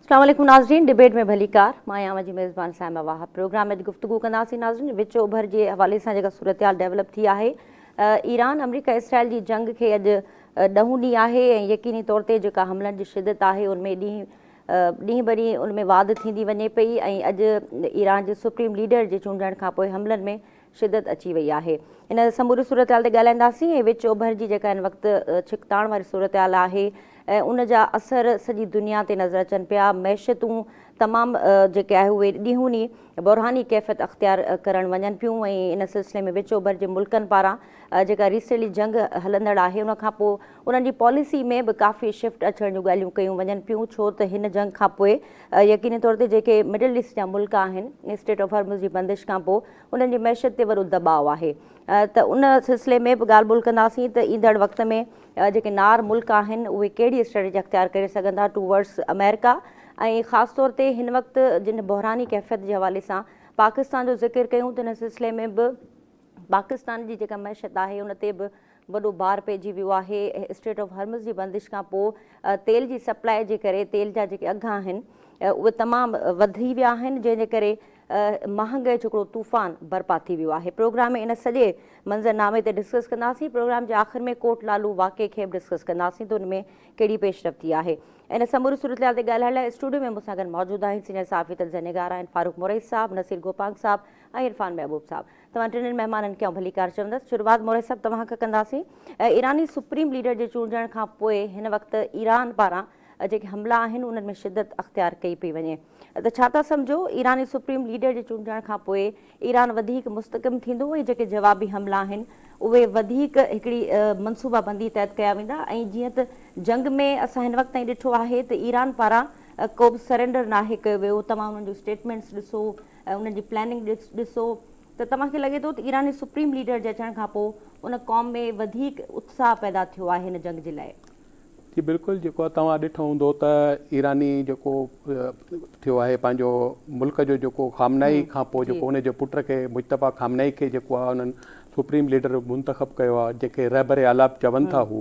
अस्सलाम वालेकुम नाज़रीन, डिबेट में भली कार मां आहियां जी मेज़बान साइमा वाहब। प्रोग्राम में गुफ्तगू कंदासीं नाज़रीन विच ओभर जे हवाले सां जेका सूरत-हाल डेवलप थी आहे। ईरान अमरीका इसराइल जी जंग खे अॼु 10 ॾींहं आहे ऐं यकीनी तौर ते जेका हमलनि जी शिदत आहे उनमें ॾींहुं ॿ उनमें वाध थींदी वञे पई ऐं अॼु ईरान जे सुप्रीम लीडर जे चूंडण खां पोइ हमलनि में शिदत अची वई आहे। इन समूरी सूरत-हाल ते ॻाल्हाईंदासीं ऐं विच ओभर जी जेका हिन वक़्तु छिकताण वारी सूरत-हाल आहे ऐं उन जा असर सॼी दुनिया ते नज़र अचनि पिया। मैशियतूं तमामु जेके आहे उहे ॾींहों ॾींहुं बुरहानी कैफ़ियत अख़्तियार करणु वञनि पियूं ऐं इन सिलसिले में विच ओभर जे मुल्कनि पारां जेका रीसेंटली जंग हलंदड़ आहे उनखां पोइ उन्हनि जी पॉलिसी में बि काफ़ी शिफ्ट अचण जूं ॻाल्हियूं कयूं वञनि पियूं, छो त हिन जंग खां पोइ यकीनी तौर ते जेके मिडल ईस्ट जा मुल्क आहिनि स्टेट ऑफ हॉर्मुज़ जी बंदिश खां पोइ उन्हनि जी मैशियत ते वॾो दॿाउ आहे। त उन सिलसिले में बि ॻाल्हि ॿोल कंदासीं त ईंदड़ वक़्त में जेके नार मुल्क आहिनि उहे कहिड़ी स्ट्रेटेजी अख़्तियार करे सघंदा टूवर्ड्स अमेरिका ऐं ख़ासि तौर ते हिन वक़्तु जिन बहरानी कैफ़ियत जे हवाले सां पाकिस्तान जो ज़िक्र कयूं त हिन सिलसिले में बि पाकिस्तान जी जेका मैशियत आहे उन ते बि वॾो भार पइजी वियो आहे। स्टेट ऑफ हॉर्मुज़ जी बंदिश खां पोइ तेल जी सप्लाई जे करे तेल जा जेके अघ आहिनि उहे तमामु वधी विया आहिनि, जंहिंजे करे महांगाई जो हिकिड़ो तूफ़ान बर्पा थी वियो आहे। प्रोग्राम में इन सॼे मंज़रनामे ते डिस्कस कंदासीं। प्रोग्राम जे आख़िर में कोट लालू वाक़े खे बि डिस्कस कंदासीं त उनमें कहिड़ी पेशरफ़्ती आहे। इन समूरी सूरत-हाल ते ॻाल्हाइण लाइ स्टूडियो में मूंसां गॾु मौजूदु आहिनि सीनियर साफ़ी तज़निगार आहिनि फारूक मुरैद साहब, नसीर गोपांग साहब ऐं इरफान महबूब साहब। तव्हां टिनिनि महिमाननि खे भली कार चवंदसि। शुरूआत मुरैद साहब तव्हां खां कंदासीं। ईरानी सुप्रीम लीडर जे चूंडण खां पोइ हिन वक़्तु ईरान पारां जेके हमला आहिनि उन्हनि में शिदत अख़्तियार कई पई वञे, त छा था सम्झो ईरानी सुप्रीम लीडर जे चूंडण खां पोइ ईरान वधीक मुस्तक़िम थींदो ऐं जेके जवाबी हमला आहिनि उहे वधीक हिकिड़ी मनसूबाबंदी तहत कया वेंदा? ऐं जीअं त जंग में असां हिन वक़्तु ताईं ॾिठो आहे त ईरान पारां को बि सरेंडर नाहे कयो वियो, तव्हां उन्हनि जूं स्टेटमेंट्स ॾिसो, उन्हनि जी प्लैनिंग ॾिसो त तव्हांखे लॻे थो त ईरानी सुप्रीम लीडर जे अचण खां पोइ उन क़ौम में वधीक उत्साह पैदा थियो आहे हिन जंग जे लाइ? जी बिल्कुलु, जेको तव्हां ॾिठो हूंदो त ईरानी जेको थियो आहे पंहिंजो मुल्क जो जेको खामनाई खां पोइ जेको उनजे पुट खे मुश्तबा खामनाई खे जेको आहे उन्हनि सुप्रीम लीडर मुंतख़ब कयो आहे, जेके रहबर आला चवनि था हू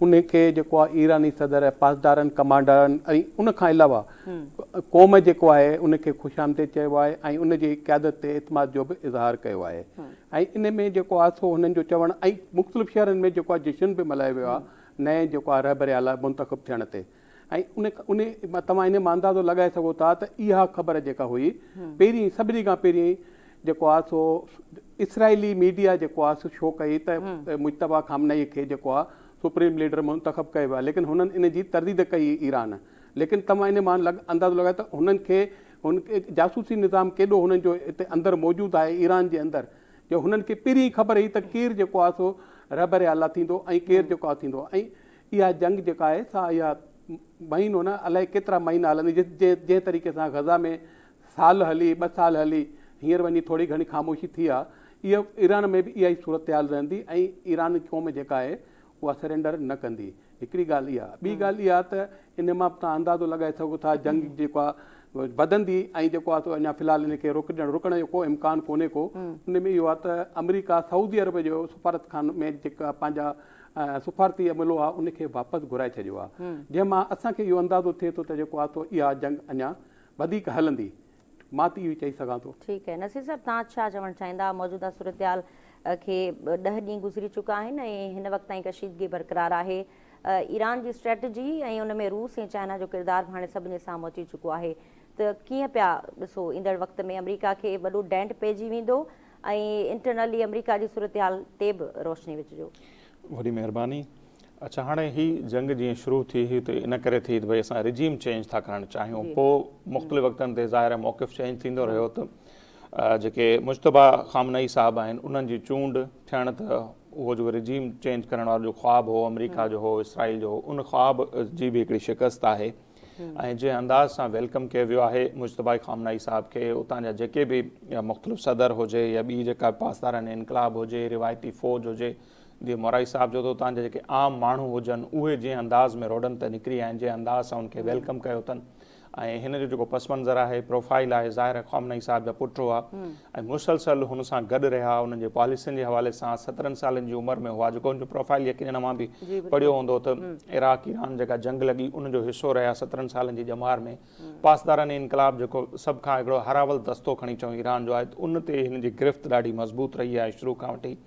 उनखे जेको आहे ईरानी सदर पासदारनि कमांडरनि ऐं उनखां अलावा क़ौम जेको आहे उनखे ख़ुशामदीद चयो आहे ऐं उनजी क़यादत ते एतमाद जो बि इज़हार कयो आहे। ऐं इन में जेको आहे सो हुननि जो चवणु ऐं मुख़्तलिफ़ शहरनि में जेको आहे जशन बि मल्हायो वियो आहे नए जेको आहे रहबर आला मुंतख़ब थियण ते। ऐं उन तव्हां इन मां अंदाज़ो लॻाए सघो था त इहा ख़बर जेका हुई पहिरीं सभिनी खां पहिरीं जेको आहे सो इसराइली मीडिया जेको आहे सो शो कई त मुश्तबा खामनाई खे जेको आहे सुप्रीम लीडर मुंतख़ब कयो आहे, लेकिन हुननि इन जी तरदीद कई ईरान। लेकिन तव्हां इन मां अंदाज़ो लॻाए त हुनखे जासूसी निज़ाम केॾो हुननि जो हिते अंदरि मौजूदु आहे ईरान जे अंदरि, जो हुननि खे पहिरीं ख़बर हुई त केरु जेको आहे सो रहबर आला थींदो ऐं केरु जेको आहे थींदो। ऐं इहा जंग जेका आहे सा इहा महीनो न अलाए केतिरा महीना हलंदी, जंहिं तरीक़े सां गज़ा में साल हली 2 साल हली हींअर वञी थोरी घणी ख़ामोशी थी आहे, इहा ईरान में बि इहा ई सूरत हाल रहंदी ऐं ईरान क़ौम जेका आहे उहा सरेंडर न कंदी। हिकिड़ी ॻाल्हि इहा। ॿी ॻाल्हि इहा त इन मां तव्हां अंदाज़ो लॻाए सघो था जंग जेको आहे वधंदी ऐं जेको आहे अञा फ़िलहालु इनखे रुकण जो को इम्कानु कोन्हे को। उन में इहो आहे त अमेरिका सऊदी अरब जो सफ़ारत खान में जेका पंहिंजा सफ़ारती अमलो आहे उनखे वापसि घुराए छॾियो आहे, जंहिंमां असांखे इहो अंदाज़ो थिए थो त जेको आहे तो इहा जंग अञा वधीक हलंदी। मां त इहो चई सघां थो। ठीकु आहे नसीर साहब, तव्हां छा चवणु चाहींदा? मौजूदा सूरत हाल खे 10 ॾींहं गुज़री चुका आहिनि ऐं हिन वक़्त ताईं कशीदगी बरक़रार आहे। ईरान जी स्ट्रेटजी ऐं उन में रूस ऐं चाइना जो किरदारु हाणे सभिनी जे साम्हूं अची चुको आहे, त कीअं पिया ॾिसो ईंदड़ वक़्त में अमेरिका खे वॾो डेंट पइजी वेंदो ऐं इंटरनली अमेरिका जी सूरत हाल ते बि रोशनी विझिजो। वॾी महिरबानी। अच्छा, हाणे ही जंग जीअं शुरू थी हुई त इन करे थी त भई असां रिजीम चेंज था करणु चाहियूं, पोइ मुख़्तलिफ़ वक़्तनि ते ज़ाहिर आहे मौक़िफ़ चेंज थींदो रहियो त जेके मुश्तबा खामनई साहब आहिनि उन्हनि जी चूंड थियण त उहो जेको रिजीम चेंज करण वारो जो ख़्वाबु हो अमेरिका जो हो इसराइल जो हो, उन ख़्वाब जी बि हिकिड़ी शिकस्त आहे। ऐं जंहिं अंदाज़ सां वेलकम कयो वियो आहे मुश्तबा खामनई साहब खे, उतां जा जेके बि मुख़्तलिफ़ सदर हुजे या ॿी जेका पासदारनि इनकलाब हुजे, रिवायती फ़ौज हुजे, जीअं मोराई साहब जो त उतां जा जेके आम माण्हू हुजनि उहे जंहिं अंदाज़ में रोडनि ते निकिरी आहिनि, जंहिं अंदाज़ सां उनखे वेलकम कयो अथनि ऐं हिन जो जेको पस मंज़र आहे प्रोफाइल आहे ज़ाहिर ख़ामनई साहिब जा पुट हुआ ऐं मुसलसल हुन सां गॾु रहिया उन्हनि जे पॉलिसियुनि जे हवाले सां 17 सालनि जी उमिरि में हुआ जेको उनजो प्रोफाइल यकीनन मां बि पढ़ियो हूंदो त इराक ईरान जेका जंग लॻी उनजो हिसो रहिया 17 सालनि जी ॼमार में पासदारनि इनकलाब जेको सभ खां हिकिड़ो हरावल दस्तो खणी चऊं ईरान जो आहे उन ते हिन जी गिरफ़्त ॾाढी मज़बूत रही आहे शुरू खां वठी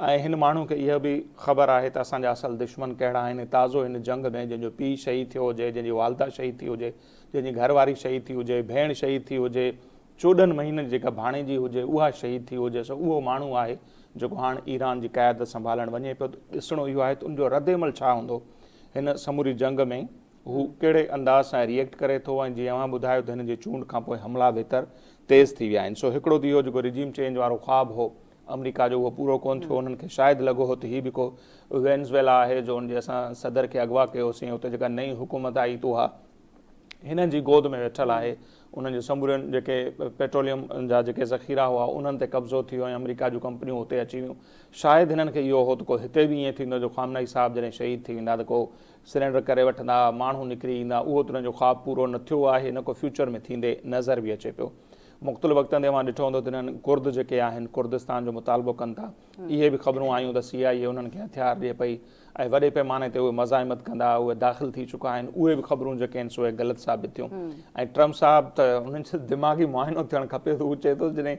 ऐं हिन माण्हू खे इहा बि ख़बर आहे त असांजा असल दुश्मन कहिड़ा आहिनि ताज़ो हिन जंग में जंहिंजो पीउ शहीद थियो हुजे जंहिंजी वालदा शहीद थी हुजे जंहिंजी घरवारी शहीद थी हुजे भेण शहीद थी हुजे 14 महीननि जेका भाणेजी हुजे उहा शहीद थी हुजे सो उहो माण्हू आहे जेको हाणे ईरान जी क़यादत संभालणु वञे पियो ॾिसणो इहो आहे त उनजो रद्देमल छा हूंदो हिन समूरी जंग में हू कहिड़े अंदाज़ सां रिएक्ट करे थो ऐं जीअं अवां ॿुधायो त हिन जी चूंड खां पोइ हमला बहितर तेज़ थी विया आहिनि सो हिकिड़ो त इहो जेको रिजीम चेंज वारो ख़्वाबु हो अमेरिका जो उहो पूरो कोन थियो उन्हनि खे शायदि लॻो हो त हीअ बि को वेनेज़ुएला आहे जो हुनजे असां सदर खे अगवा कयोसीं उते जेका नई हुकूमत आई त उहा हिन जी गोद में वेठल आहे उन्हनि जे समूरनि जेके पेट्रोलियम जा जेके ज़ख़ीरा हुआ उन्हनि ते कब्ज़ो थी वियो ऐं अमेरिका जूं कंपनियूं हुते अची वियूं शायदि हिननि खे इहो हो त को हिते बि ईअं थींदो जो ख़ामनई साहिब जॾहिं शहीद थी वेंदा त को सिलेंडर करे वठंदा माण्हू निकिरी ईंदा उहो त उन्हनि जो ख़्वाबु पूरो न थियो आहे न को फ्यूचर में थींदे नज़र बि अचे पियो मुख़्तलिफ़ वक़्तनि ते मां ॾिठो हूंदो त हिननि कुर्द जेके आहिनि कुर्दिस्तान जो मुतालबो कनि था इहे बि ख़बरूं आयूं त CIA उन्हनि खे हथियार ॾिए पई ऐं वॾे पैमाने ते उहे मज़ाहिमत कंदा उहे दाख़िल थी चुका आहिनि उहे बि ख़बरूं जेके आहिनि सो उहे ग़लति साबित थियूं ऐं ट्रम्प साहिब त उन्हनि जो दिमाग़ी मुआइनो थियणु खपे त उहो चए थो जॾहिं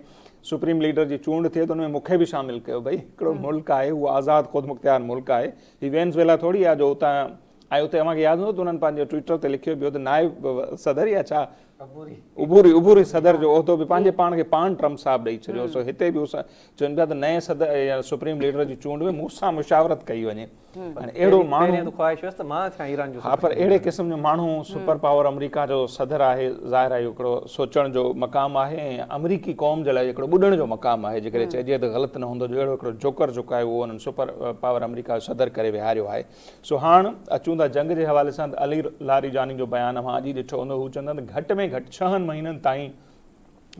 सुप्रीम लीडर जी चूंड थिए त उन में मूंखे बि शामिलु कयो भई हिकिड़ो मुल्क आहे उहो आज़ादु ख़ुदि मुख़्तियार मुल्क आहे हीअ वेनेज़ुएला थोरी आहे जो उतां ऐं उते अव्हांखे यादि हूंदो त उन्हनि पंहिंजे ट्विटर ते लिखियो पियो त नाइब सदर या छा उबूरी सदर जो उहिदो बि पंहिंजे पाण खे पाण ट्रम्प साहिब ॾेई छॾियो सो हिते बि चवनि पिया त नए सदर या सुप्रीम लीडर जी चूंड में मूंसां मुशावरत कई वञे अहिड़ो माण्हू हा पर अहिड़े क़िस्म जो माण्हू सुपर पावर अमेरिका जो सदर आहे ज़ाहिर आहे हिकिड़ो सोचण जो मक़ाम आहे ऐं अमरीकी क़ौम जे लाइ हिकिड़ो ॿुॾण जो मक़ाम आहे जेकॾहिं चइजे त ग़लति न हूंदो जो अहिड़ो हिकिड़ो जोकर जेको आहे उहो उन्हनि सुपर पावर अमेरिका जो सदर करे विहारियो आहे सो हाणे अचूं था जंग जे हवाले सां अली लारीजानी जो बयानु मां अॼु ॾिठो हूंदो हू चवंदा त घटि में घटि 6 महीननि ताईं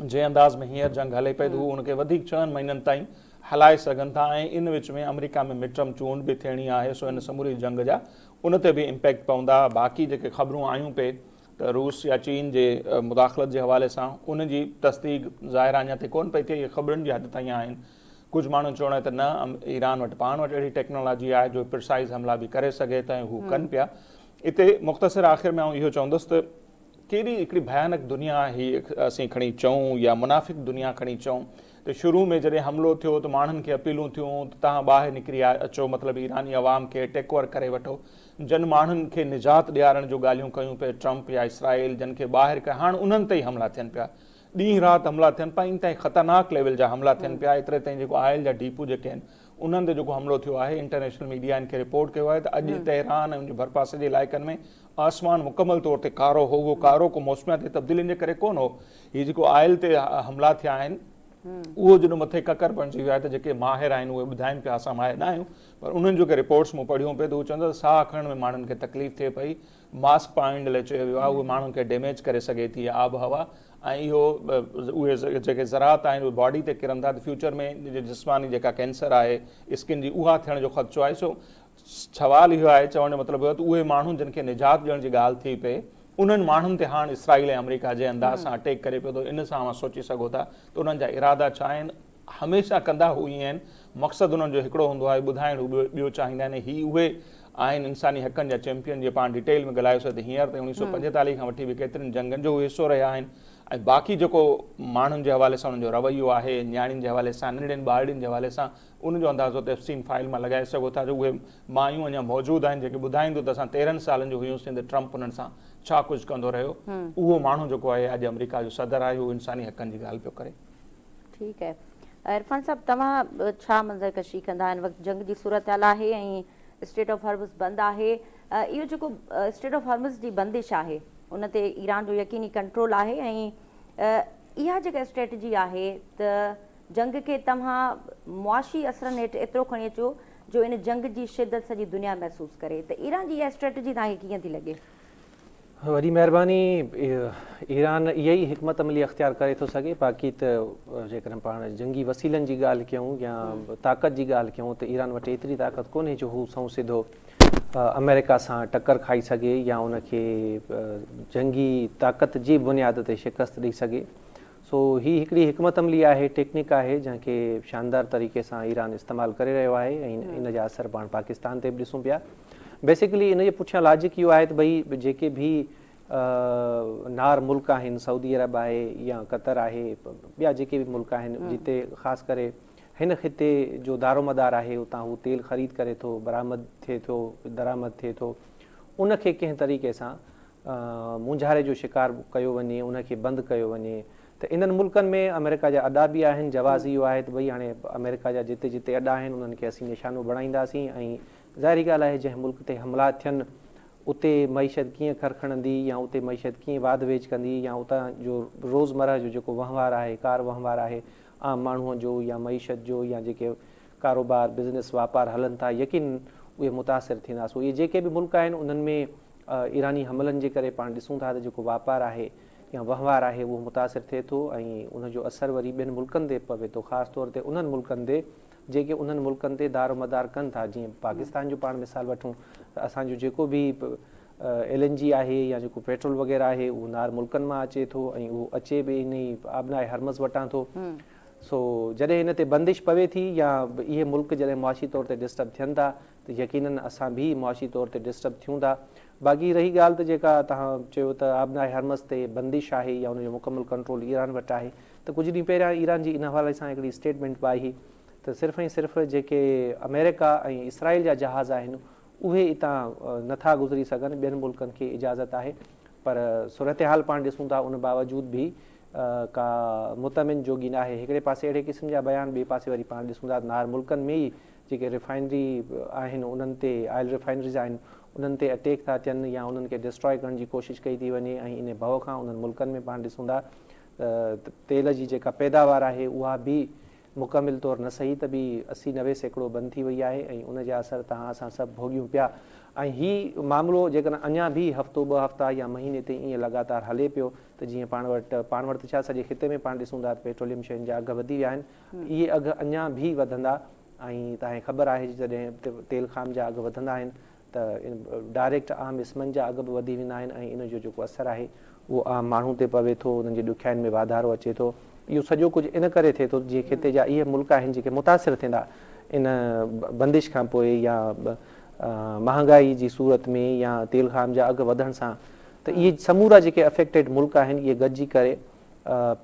जंहिं अंदाज़ में हींअर जंग हले पई त हू हुनखे वधीक 6 महीननि ताईं हलाए सघनि था ऐं इन विच में अमेरिका में मिड-टर्म चूंड बि थियणी आहे सो हिन समूरी जंग जा उन ते बि इम्पैक्ट पवंदा बाक़ी जेके ख़बरूं आयूं पे त रूस या चीन जे मुदाख़लत जे हवाले सां उन जी तस्दीक ज़ाहिर अञा ते कोन पई थिए इहे ख़बरुनि जी हद ताईं आहिनि कुझु माण्हू चवण त न ईरान वटि पाण वटि अहिड़ी टेक्नोलॉजी आहे जो प्रिसाइज़ हमला बि करे सघे त ऐं हू कनि पिया हिते मुख़्तसिर आख़िर में आउं इहो चवंदुसि त कहिड़ी हिकिड़ी भयानक दुनिया ही असीं खणी चऊं या मुनाफ़िक दुनिया खणी चऊं त शुरू में जॾहिं हमिलो थियो त माण्हुनि खे अपीलूं थियूं त तव्हां ॿाहिरि निकिरी अचो मतिलबु ईरानी अवाम खे टेक ओवर करे वठो जन माण्हुनि खे निजात ॾियारण जो ॻाल्हियूं कयूं पिया ट्रम्प या इसराइल जिन खे ॿाहिरि कया हाणे उन्हनि ते ई हमला थियनि पिया ॾींहुं राति हमला थियनि पिया इन ताईं ख़तरनाक लेवल जा हमला थियनि पिया एतिरे ताईं जेको आयल जा डीपू जेके आहिनि उन्हनि ते जेको हमिलो थियो आहे इंटरनेशनल मीडिया इन खे रिपोर्ट कयो आहे त अॼु तेहरान ऐं उनजे भरपासे जे इलाइक़नि में आसमान मुकमल तौर ते कारो हो उहो कारो को मौसमियात ते तब्दीलियुनि जे करे कोन हो हीअ जेको आयल ते हमला थिया आहिनि उहो जॾहिं मथे ककर बणिजी वियो आहे त जेके माहिर आहिनि उहे ॿुधाइनि पिया असां माहिर न आहियूं पर उन्हनि जेके रिपोर्ट्स मूं पढ़ियूं पिए त उहे चवंदा साह खणण में माण्हुनि खे तकलीफ़ थिए पई मास्क पाइण लाइ चयो वियो आहे उहे माण्हुनि खे डैमेज करे सघे थी आब हवा ऐं इहो उहे जेके ज़रात आहिनि उहे बॉडी ते किरनि था त फ्यूचर में जिस्मानी जेका कैंसर आहे स्किन जी उहा थियण जो ख़दशो आहे सो सवालु इहो आहे चवण जो मतिलबु इहो त उहे माण्हू जिन खे निजात ॾियण जी ॻाल्हि थी पए उन्हनि माण्हुनि ते हाणे इसराइल ऐं अमेरिका जे अंदाज़ सां अटैक करे पियो थो इन सां मां सोचे सघो था त उन्हनि जा इरादा छा आहिनि हमेशह कंदा हू ईअं आहिनि मक़सदु उन्हनि जो हिकिड़ो हूंदो आहे ॿुधाइण ॿियो चाहींदा आहिनि ही उहे आहिनि इंसानी हक़नि जा चैंपियन जीअं पाण डिटेल में ॻाल्हायोसीं त हींअर ताईं 1945 खां वठी बि केतिरनि जंगनि जो हिसो रहिया आहिनि ऐं बाक़ी जेको माण्हुनि जे हवाले सां उन्हनि जो रवैयो आहे न्याणियुनि जे हवाले सां नंढड़नि ॿारड़ियुनि जे हवाले सां उनजो अंदाज़ो तफ़सील फाइल मां लॻाए सघो था जो उहे मायूं अञा मौजूदु आहिनि जेके ॿुधाईंदो त असां 13 सालनि जो हुयूंसीं त ट्रम्प उन्हनि सां छा कुझु कंदो रहियो उहो माण्हू जेको आहे अॼु अमेरिका जो सदर आहे उहो इंसानी हक़नि जी ॻाल्हि पियो करे ठीकु आहे इरफान साहब तव्हां छा मंज़र कशी कंदा हिन वक़्तु जंग जी सूरत हाल आहे ऐं स्टेट ऑफ हॉर्मुज़ बंदि आहे इहो जेको स्टेट ऑफ हॉर्मुज़ जी बंदिश आहे उन ते ईरान जो यकीनी कंट्रोल आहे ऐं इहा जेका स्ट्रेटजी आहे त जंग खे तव्हां मुआशी असरनि हेठि एतिरो खणी अचो जो इन जंग जी शिदत सॼी दुनिया महसूसु करे त ईरान जी इहा स्ट्रेटजी तव्हांखे कीअं थी लॻे वॾी महिरबानी ईरान इहा ई हिकमत अमली अख़्तियार करे थो सघे बाक़ी त जेकॾहिं पाण जंगी वसीलनि जी ॻाल्हि कयूं या ताक़त जी ॻाल्हि कयूं त ईरान वटि एतिरी ताक़त कोन्हे जो हू सऊं सिधो अमेरिका सां टक्कर खाई सघे या उनखे जंगी ताक़त जी बुनियाद ते शिकस्त ॾेई सघे। सो ही हिकिड़ी हिकमत अमली आहे, टेक्निक आहे जंहिंखे शानदार तरीक़े सां ईरान इस्तेमालु करे रहियो आहे ऐं इन जा असर पाण पाकिस्तान ते बि ॾिसूं पिया। बेसिकली इन जे पुठियां लॉजिक इहो आहे त भई जेके बि नार मुल्क आहिनि, सऊदी अरब आहे या क़तर आहे, ॿिया जेके बि मुल्क आहिनि जिते ख़ासि करे हिन ख़िते जो दारोमदार आहे, उतां हू तेल ख़रीद करे थो, बरामद थिए थो, दरामद थिए थो, उनखे कंहिं तरीक़े सां मुंझारे जो शिकार कयो वञे, उनखे बंदि कयो वञे। त इन्हनि मुल्कनि में अमेरिका जा अॾा बि आहिनि। जवाज़ इहो आहे त भई हाणे अमेरिका जा जिते जिते अॾा आहिनि उन्हनि खे असीं निशानो बणाईंदासीं ऐं ज़ाहिरी ॻाल्हि आहे जंहिं मुल्क ते हमला थियनि उते मईशत कीअं खरखणंदी या उते मईशत कीअं वाध वेझ कंदी या उतां जो रोज़मर्रा जो जेको वहिंवार आहे, कार वहिंवार आहे आम माण्हूअ जो या मईशत जो या जेके कारोबार बिज़नेस वापार हलनि था, यकीन उहे मुतासिर थींदा। सो इहे जेके बि मुल्क आहिनि उन्हनि में ईरानी हमलनि जे करे पाण ॾिसूं था त जेको वापार आहे या वहिंवार आहे उहो मुतासिर थिए थो ऐं उनजो असरु वरी ॿियनि मुल्कनि ते पवे थो, ख़ासि तौर ते उन्हनि मुल्कनि ते जेके उन्हनि मुल्कनि ते दारोमदार कनि था। जीअं पाकिस्तान जो पाण मिसाल वठूं त असांजो जेको बि LNG आहे या जेको पेट्रोल वग़ैरह आहे उहो नार मुल्कनि मां अचे थो ऐं उहो अचे बि इन ई आबनाए हरमज़ वटां थो। सो जॾहिं हिन ते बंदिश पवे थी या इहे मुल्क जॾहिं मुआशी तौर ते डिस्टर्ब थियनि था त यकीननि असां बि मुआशी तौर ते डिस्टर्ब थियूं था। बाक़ी रही ॻाल्हि त जेका तव्हां चयो त आबनाए हरमज़ ते बंदिश आहे या उनजो मुकमल कंट्रोल ईरान वटि आहे, त कुझु ॾींहं पहिरियां ईरान जी इन हवाले सां हिकिड़ी स्टेटमेंट बि आई त सिर्फ़ु ऐं सिर्फ़ु जेके अमेरिका ऐं इसराइल जा जहाज़ आहिनि उहे हितां नथा गुज़री सघनि, ॿियनि मुल्कनि खे इजाज़त आहे। पर सूरत हाल पाण ॾिसूं था उन बावजूद बि का मुतमिन जोगी न आहे। हिकिड़े पासे अहिड़े क़िस्म जा बयान, ॿिए पासे वरी पाण ॾिसूं था नार मुल्कनि में ई जेके रिफाइनरी आहिनि उन्हनि ते, ऑयल रिफाइनरीज़ आहिनि उन्हनि ते अटैक था थियनि या उन्हनि खे डिस्ट्रॉय करण जी कोशिशि कई थी वञे ऐं इन भउ खां उन्हनि मुल्कनि में पाण ॾिसूं था तेल जी जेका पैदावार आहे उहा बि मुकमिल तौरु न सही त बि 80-90% बंदि थी वई आहे ऐं उनजा असर तव्हां असां सभु भोॻियूं पिया। ऐं हीउ मामिलो जेकॾहिं अञा बि हफ़्तो 2 हफ़्ता या महीने ते ईअं लॻातार हले पियो त जीअं पाण वटि छा सॼे खिते में पाण ॾिसूं था पेट्रोलियम शयुनि जा अघु वधी विया आहिनि, इहे अघु अञा बि वधंदा। ऐं तव्हांखे ख़बर आहे जॾहिं तेल खाम जा अघु वधंदा आहिनि त डायरेक्ट आम इस्मनि जा अघु बि वधी वेंदा आहिनि ऐं इन जो जेको असरु आहे उहो आम माण्हू ते पवे थो, उन्हनि जी ॾुखियाईनि में वाधारो अचे थो। इहो सॼो कुझु इन करे थिए थो जीअं खिते जा इहे मुल्क आहिनि जेके मुतासिर थींदा इन बंदिश खां पोइ या महांगाई जी सूरत में या तेल खाम जा अघु वधण सां, त इहे समूरा जेके अफेक्टेड मुल्क आहिनि इहे गॾिजी करे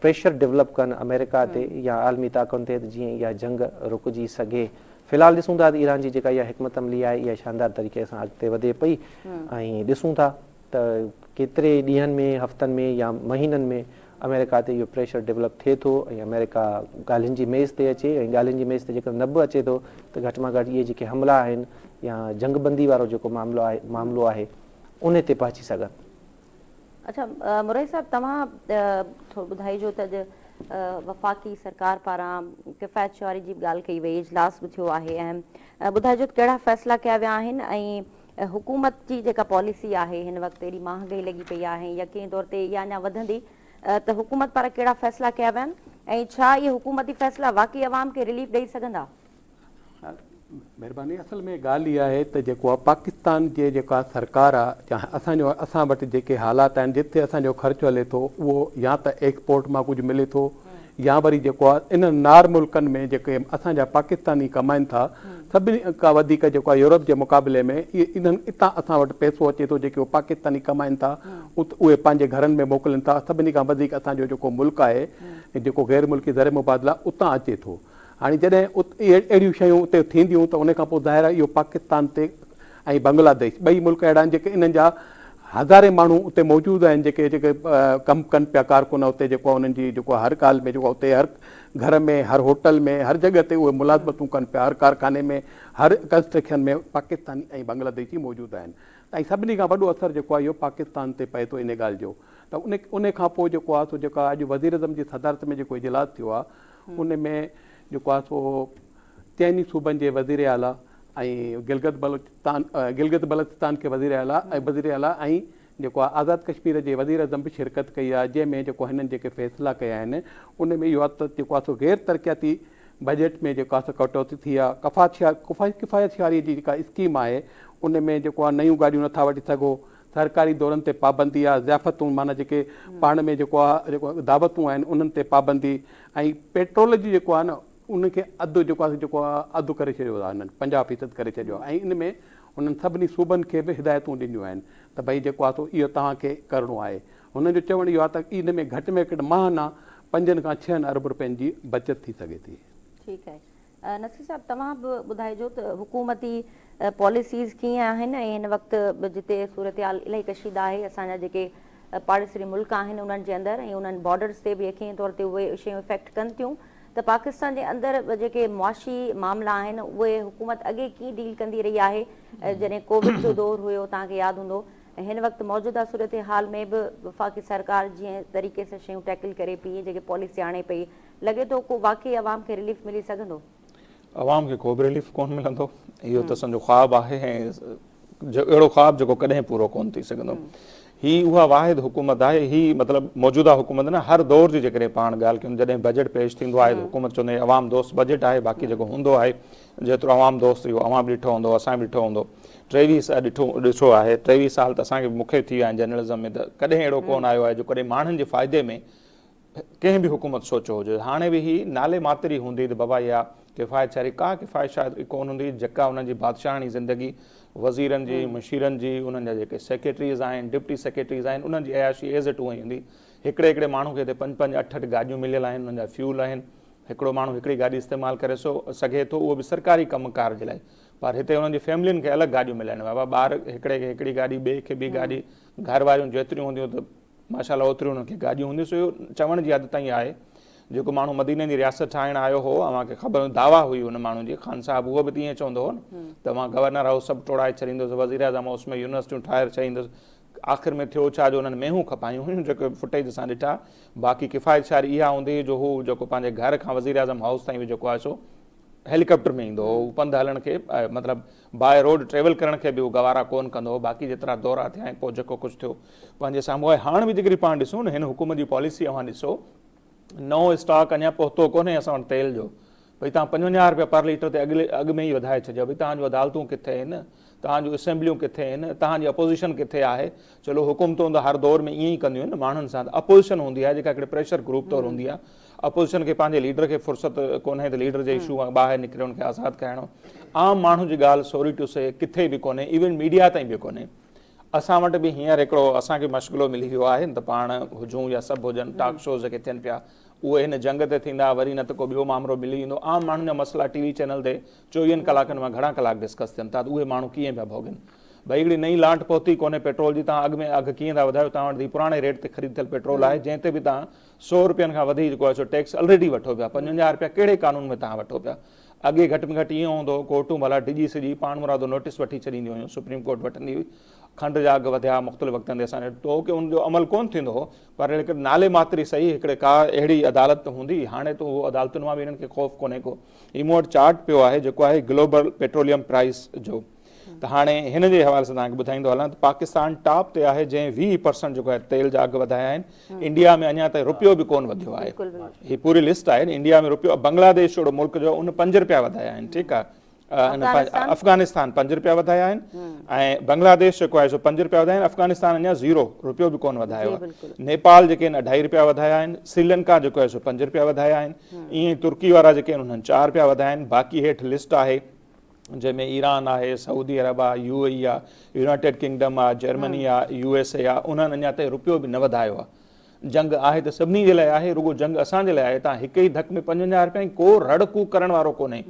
प्रेशर डेवलप कनि अमेरिका ते या आलमी ताक़तुनि ते जीअं इहा जंग रुकिजी सघे। फ़िलहालु ॾिसूं था त ईरान जी जेका इहा हिकमत अमली आहे इहा शानदार तरीक़े सां अॻिते वधे पई ऐं ॾिसूं था त केतिरे ॾींहंनि में, हफ़्तनि में या महीननि में अमेरिका ते इहो प्रेशर डेवलप थिए थो ऐं अमेरिका ॻाल्हियुनि जी मेज़ ते अचे ऐं ॻाल्हियुनि जी मेज़ ते जेकर न बि अचे थो त घटि में घटि इहे जेके हमला आहिनि या जंगबंदी वारो जेको मामिलो आहे उन ते पहुची सघनि। अच्छा मुरई साहब, तव्हां थोरो ॿुधाइजो त अॼु वफ़ाक़ी सरकार पारां किफ़ायत शुआरी जी ॻाल्हि कई वई, इजलास बि थियो आहे अहम, ॿुधाइजो त कहिड़ा फ़ैसिला कया विया आहिनि ऐं हुकूमत जी जेका पॉलिसी आहे हिन वक़्तु एॾी महांगाई लॻी पई आहे यकीन तौर ते इहा अञा वधंदी, त हुकूमत पारां कहिड़ा फ़ैसिला कया विया आहिनि ऐं छा इहे हुकूमती फ़ैसिला वाक़ई अवाम खे रिलीफ ॾेई सघंदा? महिरबानी। असल में ॻाल्हि इहा आहे त जेको आहे पाकिस्तान जे जेका सरकार आहे या असां वटि जेके हालात आहिनि जिते असांजो ख़र्चु हले थो उहो या त एक्सपोर्ट मां कुझु मिले थो या वरी जेको आहे इन नार मुल्कनि में जेके असांजा पाकिस्तानी कमाइनि था सभिनी खां वधीक जेको आहे यूरोप जे मुक़ाबले में इन्हनि हितां असां वटि पैसो अचे थो जेके पाकिस्तानी कमाइनि था उहे पंहिंजे घरनि में मोकिलनि था। सभिनी खां वधीक असांजो जेको मुल्क आहे जेको ग़ैर मुल्की ज़र मुबादला उतां अचे थो। हाणे जॾहिं अहिड़ियूं शयूं उते थींदियूं त उन खां पोइ ज़ाहिर आहे इहो पाकिस्तान ते ऐं बांग्लादेश ॿई मुल्क अहिड़ा आहिनि जेके इन्हनि जा हज़ारे माण्हू उते मौजूदु आहिनि जेके कमु कनि पिया कारकुन उते जेको आहे उन्हनि जी जेको हर काल में जेको उते हर घर में, हर होटल में, हर जॻह ते उहे मुलाज़मतूं कनि पिया, हर कारखाने में, हर कंस्ट्रक्शन में पाकिस्तानी ऐं बांग्लादेशी मौजूदु आहिनि। ऐं सभिनी खां वॾो असरु जेको आहे इहो पाकिस्तान ते पए थो इन ॻाल्हि जो। त उन खां पोइ जेको आहे सो जेका अॼु वज़ीर आज़म जी सदारत में जेको इजलास थियो आहे उन में जेको आहे सो चइनी सूबनि जे वज़ीर आला ऐं गिलगित बल्तिस्तान खे वज़ीर आला ऐं जेको आहे आज़ादु कश्मीर जे वज़ीर आज़म बि शिरकत कई आहे, जंहिंमें जेको हिननि जेके फ़ैसिला कया आहिनि उन में इहो आहे त जेको आहे सो गैर तरक़ियाती बजट में जेको आहे कटौती थी आहे, किफ़ायतशारी जी जेका स्कीम आहे उन में जेको आहे नयूं गाॾियूं नथा वठी सघो, सरकारी दौरनि ते पाबंदी आहे, ज़ियाफ़तूं माना जेके पाण में जेको आहे दावतूं आहिनि उन्हनि ते पाबंदी, ऐं पेट्रोल जी जेको आहे न उनखे अधु करे छॾियो आहे हिननि 50% करे छॾियो आहे। ऐं इन में उन्हनि सभिनी सूबनि खे बि हिदायतूं ॾिनियूं आहिनि त भई जेको आहे इहो तव्हांखे करिणो आहे। हुननि जो चवणु इहो आहे त इन में घटि में घटि महाना 5 खां 6 अरब रुपयनि जी बचत थी सघे थी। ठीकु आहे। नसीर साहब, तव्हां बि ॿुधाइजो त हुकूमती पॉलिसीज़ कीअं आहिनि ऐं हिन वक़्तु जिते सूरत हाल इलाही कशीदा आहे, असांजा जेके पाड़ेसरी मुल्क आहिनि उन्हनि जे अंदरि ऐं उन्हनि बॉर्डर्स ते बि यकीनी तौर ते उहे शयूं इफेक्ट कनि थियूं, त पाकिस्तान जे अंदरि जेके मुआशी मामला आहिनि उहे हुकूमत अॻे कीअं डील कंदी रही आहे। जॾहिं कोविड जो दौरु हुयो, तव्हांखे यादि हूंदो, ऐं हिन वक़्तु मौजूदा सूरत हाल में बि वफ़ाक़ी सरकार जीअं तरीक़े सां शयूं टैकल करे पई, जेके पॉलिसी आणे पई, लॻे थो को वाक़ई अवाम खे रिलीफ मिली सघंदो? अवाम खे को बि रिलीफ कोन मिलंदो, इहो त असांजो ख़्वाबु आहे ऐं अहिड़ो ख़्वाबु जेको कॾहिं पूरो कोन थी सघंदो। ही उहा वाहिद हुकूमत आहे, ही मतिलबु मौजूदा हुकूमत न हर दौर जी जेकॾहिं पाण ॻाल्हि कयूं, जॾहिं बजट पेश थींदो आहे हुकूमत चवंदी अवाम दोस्त बजट आहे, बाक़ी जेको हूंदो आहे जेतिरो अवाम दोस्त इहो अवां बि ॾिठो हूंदो, असां बि ॾिठो हूंदो। 23 ॾिठो आहे, 23 साल त असांखे मूंखे थी विया आहिनि जर्नलिज़म में, त कॾहिं अहिड़ो कोन आयो आहे जो कॾहिं माण्हुनि जे फ़ाइदे में कंहिं बि हुकूमत सोचियो हुजे। हाणे बि ही नाले मातिरी हूंदी त बाबा इहा किफ़ायतशारी, का किफ़ायतशारी कोन हूंदी, जेका उन्हनि जी बादशाहानी ज़िंदगी वज़ीरनि जी, मुशीरनि जी, उन्हनि जा जेके सेक्रेटरीज़ आहिनि, डिप्टी सेक्रेटरीज़ आहिनि, उन्हनि जी अयाशी एज़ इट उहा ई हूंदी। हिकिड़े माण्हू खे हिते 5-5, 8-8 गाॾियूं मिलियल आहिनि, उन्हनि जा फ्यूल आहिनि, हिकिड़ो माण्हू हिकिड़ी गाॾी इस्तेमालु करे सघे थो, उहो बि सरकारी कमकार जे लाइ, पर हिते उन्हनि जी फैमिलियुनि खे अलॻि गाॾियूं मिलनि। बाबा ॿार हिकिड़े खे हिकिड़ी गाॾी, ॿिए खे ॿी गाॾी, घर वारियूं जेतिरियूं हूंदियूं त माशाल्लाह ओतिरियूं उन्हनि खे गाॾियूं हूंदियूं। सो इहो चवण जी आदत ई आहे। जेको माण्हू मदीने जी रियासत ठाहिणु आयो हो, अव्हांखे ख़बर दावा हुई उन माण्हू जी, ख़ान साहिबु, उहो बि त ईअं चवंदो हो न त मां गवर्नर हाउस सभु टोड़ाए छॾींदुसि, वज़ीर आज़म हाउस में यूनिवर्सिटियूं ठाहे छॾींदुसि। आख़िर में थियो छा जो उन्हनि मेहूं खपायूं हुयूं, जेके फुटेज असां ॾिठा। बाक़ी किफ़ायतशारी इहा हूंदी जो हू जेको पंहिंजे घर खां वज़ीर आज़म हाउस ताईं बि जेको आहे सो हेलीकॉप्टर में ईंदो हो, पंधु हलण खे मतिलबु बाय रोड ट्रेवल करण खे बि उहो गवारा कोन कंदो हो। बाक़ी जेतिरा दौरा थिया ऐं पोइ जेको कुझु थियो पंहिंजे साम्हूं आहे। हाणे बि जेकॾहिं पाण ॾिसूं न, हिन हुकूमत जी पॉलिसी अव्हां ॾिसो, नओं स्टॉक अञा पहुतो कोन्हे असां वटि तेल जो, भई तव्हां 55 रुपया पर लीटर ते अॻु में ई वधाए छॾियो। भई तव्हांजूं अदालतूं किथे आहिनि, तव्हांजूं असेंबलियूं किथे आहिनि, तव्हांजी अपोज़िशन किथे आहे? चलो हुकूमतूं त हर दौर में ईअं ई कंदियूं आहिनि माण्हुनि सां, अपोज़िशन हूंदी आहे जेका हिकिड़े प्रेशर ग्रुप तौरु हूंदी आहे। अपोज़िशन खे पंहिंजे लीडर खे फ़ुर्सत कोन्हे त लीडर जे इशू ॿाहिरि निकिरे हुनखे आज़ादु करणो। आम माण्हू जी ॻाल्हि सॉरी टू से किथे बि कोन्हे, इवन मीडिया ताईं बि कोन्हे। असां वटि बि हींअर हिकिड़ो असांखे मशग़िलो मिली वियो आहे त पाण हुजूं या सभु हुजनि, टॉक शोज़ जेके थियनि पिया उहे हिन जंग ते थींदा, वरी न त को ॿियो मामिलो मिली वेंदो। आम माण्हुनि जा मसइला टीवी चैनल ते 24 कलाकनि मां घणा कलाक डिस्कस थियनि था, त उहे माण्हू कीअं पिया भोगनि। भई हिकिड़ी नई लांट पहुती कोन्हे पेट्रोल जी, तव्हां अघु कीअं था वधायो? तव्हां वटि पुराणे रेट ते ख़रीद थियल पेट्रोल आहे, जंहिं ते बि तव्हां 100 रुपयनि खां वधीक जेको आहे सो टैक्स ऑलरेडी वठो पिया। 55 रुपया कहिड़े कानून में तव्हां वठो पिया? अॻे घटि में घटि ईअं हूंदो, कोर्टूं भला डिॼी सिॼी पाण मुरादो नोटिस वठी छॾींदियूं हुयूं, सुप्रीम कोर्ट वठंदी हुई, खंड जा अघु वधिया मुख़्तलिफ़ वक़्तनि ते असां ॾिठो की उनजो अमल कोन थींदो हो। पर हिकिड़े नाले मातिरी सही हिकिड़े का अहिड़ी अदालत हूंदी, हाणे त उहो अदालतुनि मां बि हिननि खे ख़ौफ़ कोन्हे को। ही मूं वटि चार्ट पियो आहे जेको आहे ग्लोबल पेट्रोलियम प्राइस जो, त हाणे हिन जे हवाले सां तव्हांखे ॿुधाईंदो हलां त पाकिस्तान टॉप ते आहे, जंहिं 20% जेको आहे तेल जा अघु वधाया आहिनि। इंडिया में अञा ताईं रुपयो बि कोन वधियो आहे, ही पूरी लिस्ट आहे। इंडिया में रुपयो, बांग्लादेश जहिड़ो मुल्क जो उन 5 रुपया वधाया आहिनि, ठीकु आहे। अफ़गानिस्तान 5 रुपया वधाया आहिनि ऐं बांग्लादेश जेको आहे सो 5 रुपया वधाया आहिनि। अफ़गानिस्तान अञा 0 रुपयो बि कोन वधायो आहे। नेपाल जेके आहिनि 2.5 रुपया वधाया आहिनि। श्रीलंका जेको आहे सो 5 रुपया वधाया आहिनि। ईअं तुर्की वारा जेके आहिनि उन्हनि 4 रुपया वधाया आहिनि। बाक़ी हेठि लिस्ट आहे जंहिंमें ईरान आहे, सऊदी अरब आहे, UAE आहे, यूनाइटेड किंगडम आहे, जर्मनी आहे, USA आहे, उन्हनि अञा ताईं रुपयो बि न वधायो आहे। जंग आहे त सभिनी जे लाइ आहे, रुगो जंग असांजे लाइ आहे। तव्हां हिक ई धक में 55 रुपया, को रड़कूक करण वारो कोन्हे।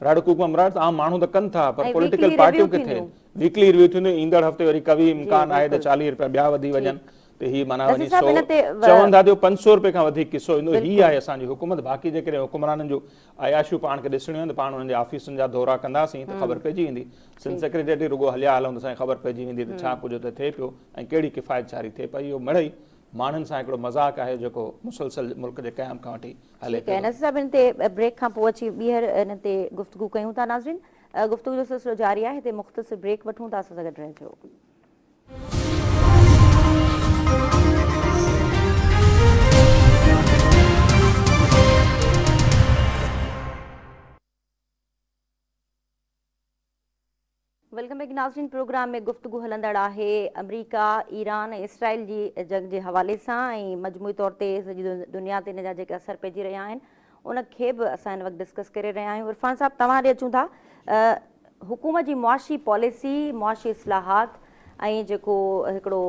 रड़कूक में मुराद आम माण्हू त कनि था, पर पॉलिटिकल पार्टियूं किथे? वीकली रिव्यू थींदियूं, ईंदड़ हफ़्ते वरी कभी इम्कान आहे त 40 रुपया ॿिया वधी वञनि, त ही माना वञी चवनि था 500 रुपए खां वधीक किसो ईंदो। ही आहे असांजी हुकूमत। बाक़ी जेकॾहिं हुकुमराननि जो अयाशियूं पाण खे ॾिसणियूं आहिनि त पाण हुननि जे ऑफिसनि जा दौरा कंदासीं त ख़बर पइजी वेंदी। सिंध सेक्रेटरी रुगो हलिया हलूं त असांखे ख़बर पइजी वेंदी त छा कुझु त थिए पियो ऐं कहिड़ी किफ़ायतशारी थिए पई। इहो मिड़ई माण्हुनि सां हिकिड़ो मज़ाक़ आहे जेको मुसलसल मुल्क जे क़याम खां वठी हले पियो। नसीर साहब, हिन ते ब्रेक खां पोइ अची ॿीहर हिन ते गुफ़्तगू कयूं था। नाज़रीन, गुफ़्तगू जो सिलसिलो जारी आहे, हिते मुख़्तसिर ब्रेक वठूं था, असां सां गॾु रहिजो। वेलकम बैक नाज़रीन। प्रोग्राम में गुफ्तगू हलंदड़ आहे अमरीका ईरान ऐं इसराइल जी जंग जे हवाले सां ऐं मजमूई तौर ते सॼी दुनिया ते इन जा जेके असर पइजी रहिया आहिनि उनखे बि असां हिन वक़्तु डिस्कस करे रहिया आहियूं। इरफान साहब, तव्हां ॾे अचूं था। हुकूमत जी मुआशी पॉलिसी, मुआशी इस्लाहात ऐं जेको हिकिड़ो